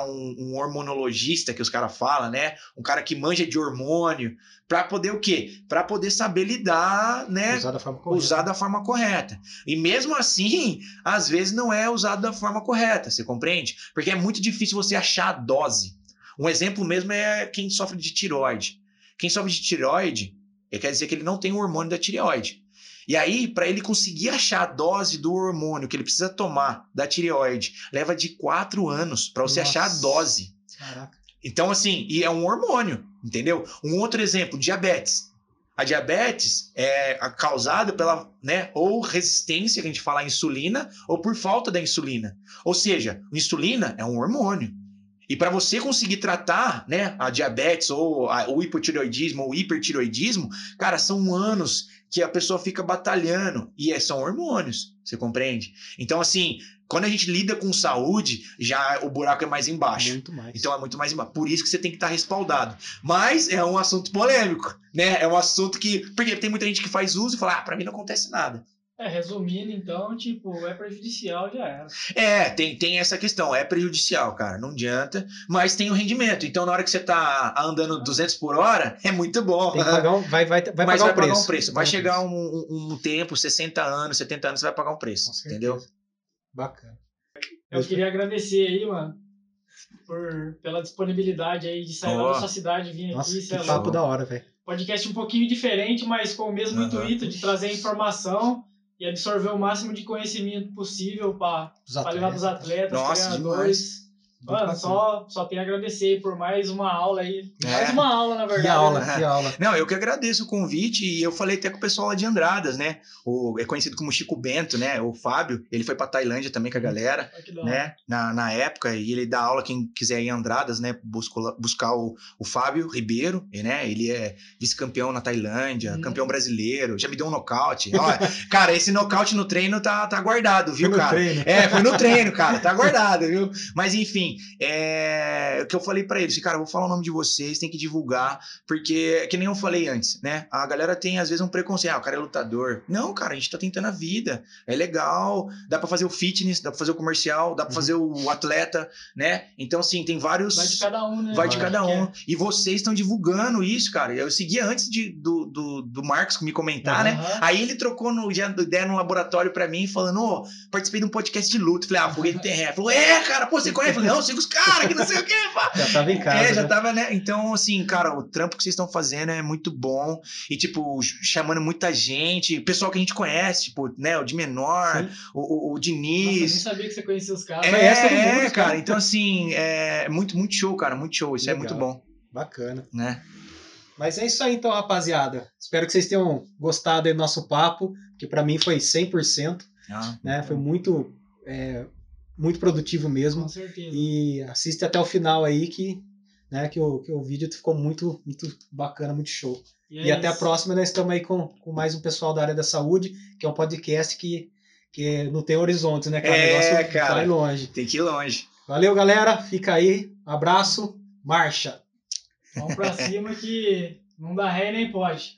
um hormonologista que os caras falam, né, um cara que manja de hormônio, para poder o quê? Para poder saber lidar, né, usar da forma correta. E mesmo assim, às vezes não é usado da forma correta, você compreende? Porque é muito difícil você achar a dose. Um exemplo mesmo é quem sofre de tireoide. Quem sofre de tireoide, quer dizer que ele não tem o hormônio da tireoide. E aí, para ele conseguir achar a dose do hormônio que ele precisa tomar da tireoide, leva de 4 anos para você achar a dose. Caraca. Então, assim, e é um hormônio, entendeu? Um outro exemplo, diabetes. A diabetes é causada pela, né, ou resistência, que a gente fala, à insulina, ou por falta da insulina. Ou seja, a insulina é um hormônio. E para você conseguir tratar, né, a diabetes ou o hipotireoidismo ou o hipertireoidismo, cara, são anos que a pessoa fica batalhando e são hormônios, você compreende? Então, assim, quando a gente lida com saúde, já o buraco é mais embaixo. Muito mais. Então é muito mais embaixo. Por isso que você tem que estar respaldado. Mas é um assunto polêmico, né? É um assunto que... Porque tem muita gente que faz uso e fala, pra mim não acontece nada. Resumindo, então, tipo, é prejudicial, já era. Tem essa questão, é prejudicial, cara, não adianta, mas tem o rendimento. Então, na hora que você tá andando 200 por hora, é muito bom. Tem que pagar vai pagar um preço. Vai chegar um tempo, 60 anos, 70 anos, você vai pagar um preço, entendeu? Bacana. Eu queria agradecer aí, mano, pela disponibilidade aí de sair lá da sua cidade e vir aqui. Que papo da hora, velho. Podcast um pouquinho diferente, mas com o mesmo intuito de trazer informação e absorver o máximo de conhecimento possível para levar para os atletas, treinadores. Mano, só tenho a agradecer por mais uma aula aí. Mais uma aula, na verdade. Que aula. Não, eu que agradeço o convite e eu falei até com o pessoal lá de Andradas, né? É conhecido como Chico Bento, né? O Fábio, ele foi pra Tailândia também com a galera, né? Na época, e ele dá aula, quem quiser ir em Andradas, né? Buscar o Fábio Ribeiro, né? Ele é vice-campeão na Tailândia, campeão brasileiro, já me deu um nocaute. Olha, cara, esse nocaute no treino tá guardado, viu, cara? Foi no treino, cara, tá guardado, viu? Mas enfim, o que eu falei pra eles, cara, eu vou falar o nome de vocês, tem que divulgar, porque, que nem eu falei antes, né? A galera tem, às vezes, um preconceito, o cara é lutador. Não, cara, a gente tá tentando a vida, é legal, dá pra fazer o fitness, dá pra fazer o comercial, dá pra fazer o atleta, né? Então, assim, tem vários... Vai de cada um, né? Vai de cada um. E vocês estão divulgando isso, cara. Eu segui antes do Marcos me comentar, né? Aí ele trocou ideia no laboratório pra mim, falando, participei de um podcast de luta. Falei, foguete não tem ré. Falou, cara, pô, você conhece? Falei, não, siga os caras, que não sei o quê. Pá. Já tava em casa. Já tava, né? Então, assim, cara, o trampo que vocês estão fazendo é muito bom. E, tipo, chamando muita gente, pessoal que a gente conhece, tipo, né? O de menor, o Diniz. Nossa, eu nem sabia que você conhecia os caras. Cara. Então, assim, é muito show, cara, muito show. Isso legal. É muito bom. Bacana. Né? Mas é isso aí, então, rapaziada. Espero que vocês tenham gostado aí do nosso papo, que pra mim foi 100%. Né? Foi muito produtivo mesmo. Com certeza. E assiste até o final aí que o vídeo ficou muito, muito bacana, muito show. E até a próxima, nós estamos aí com mais um pessoal da área da saúde, que é um podcast que não tem horizontes, né, cara? O negócio vai longe. Tem que ir longe. Valeu, galera. Fica aí. Abraço. Marcha. Vamos pra cima que não dá ré nem pode.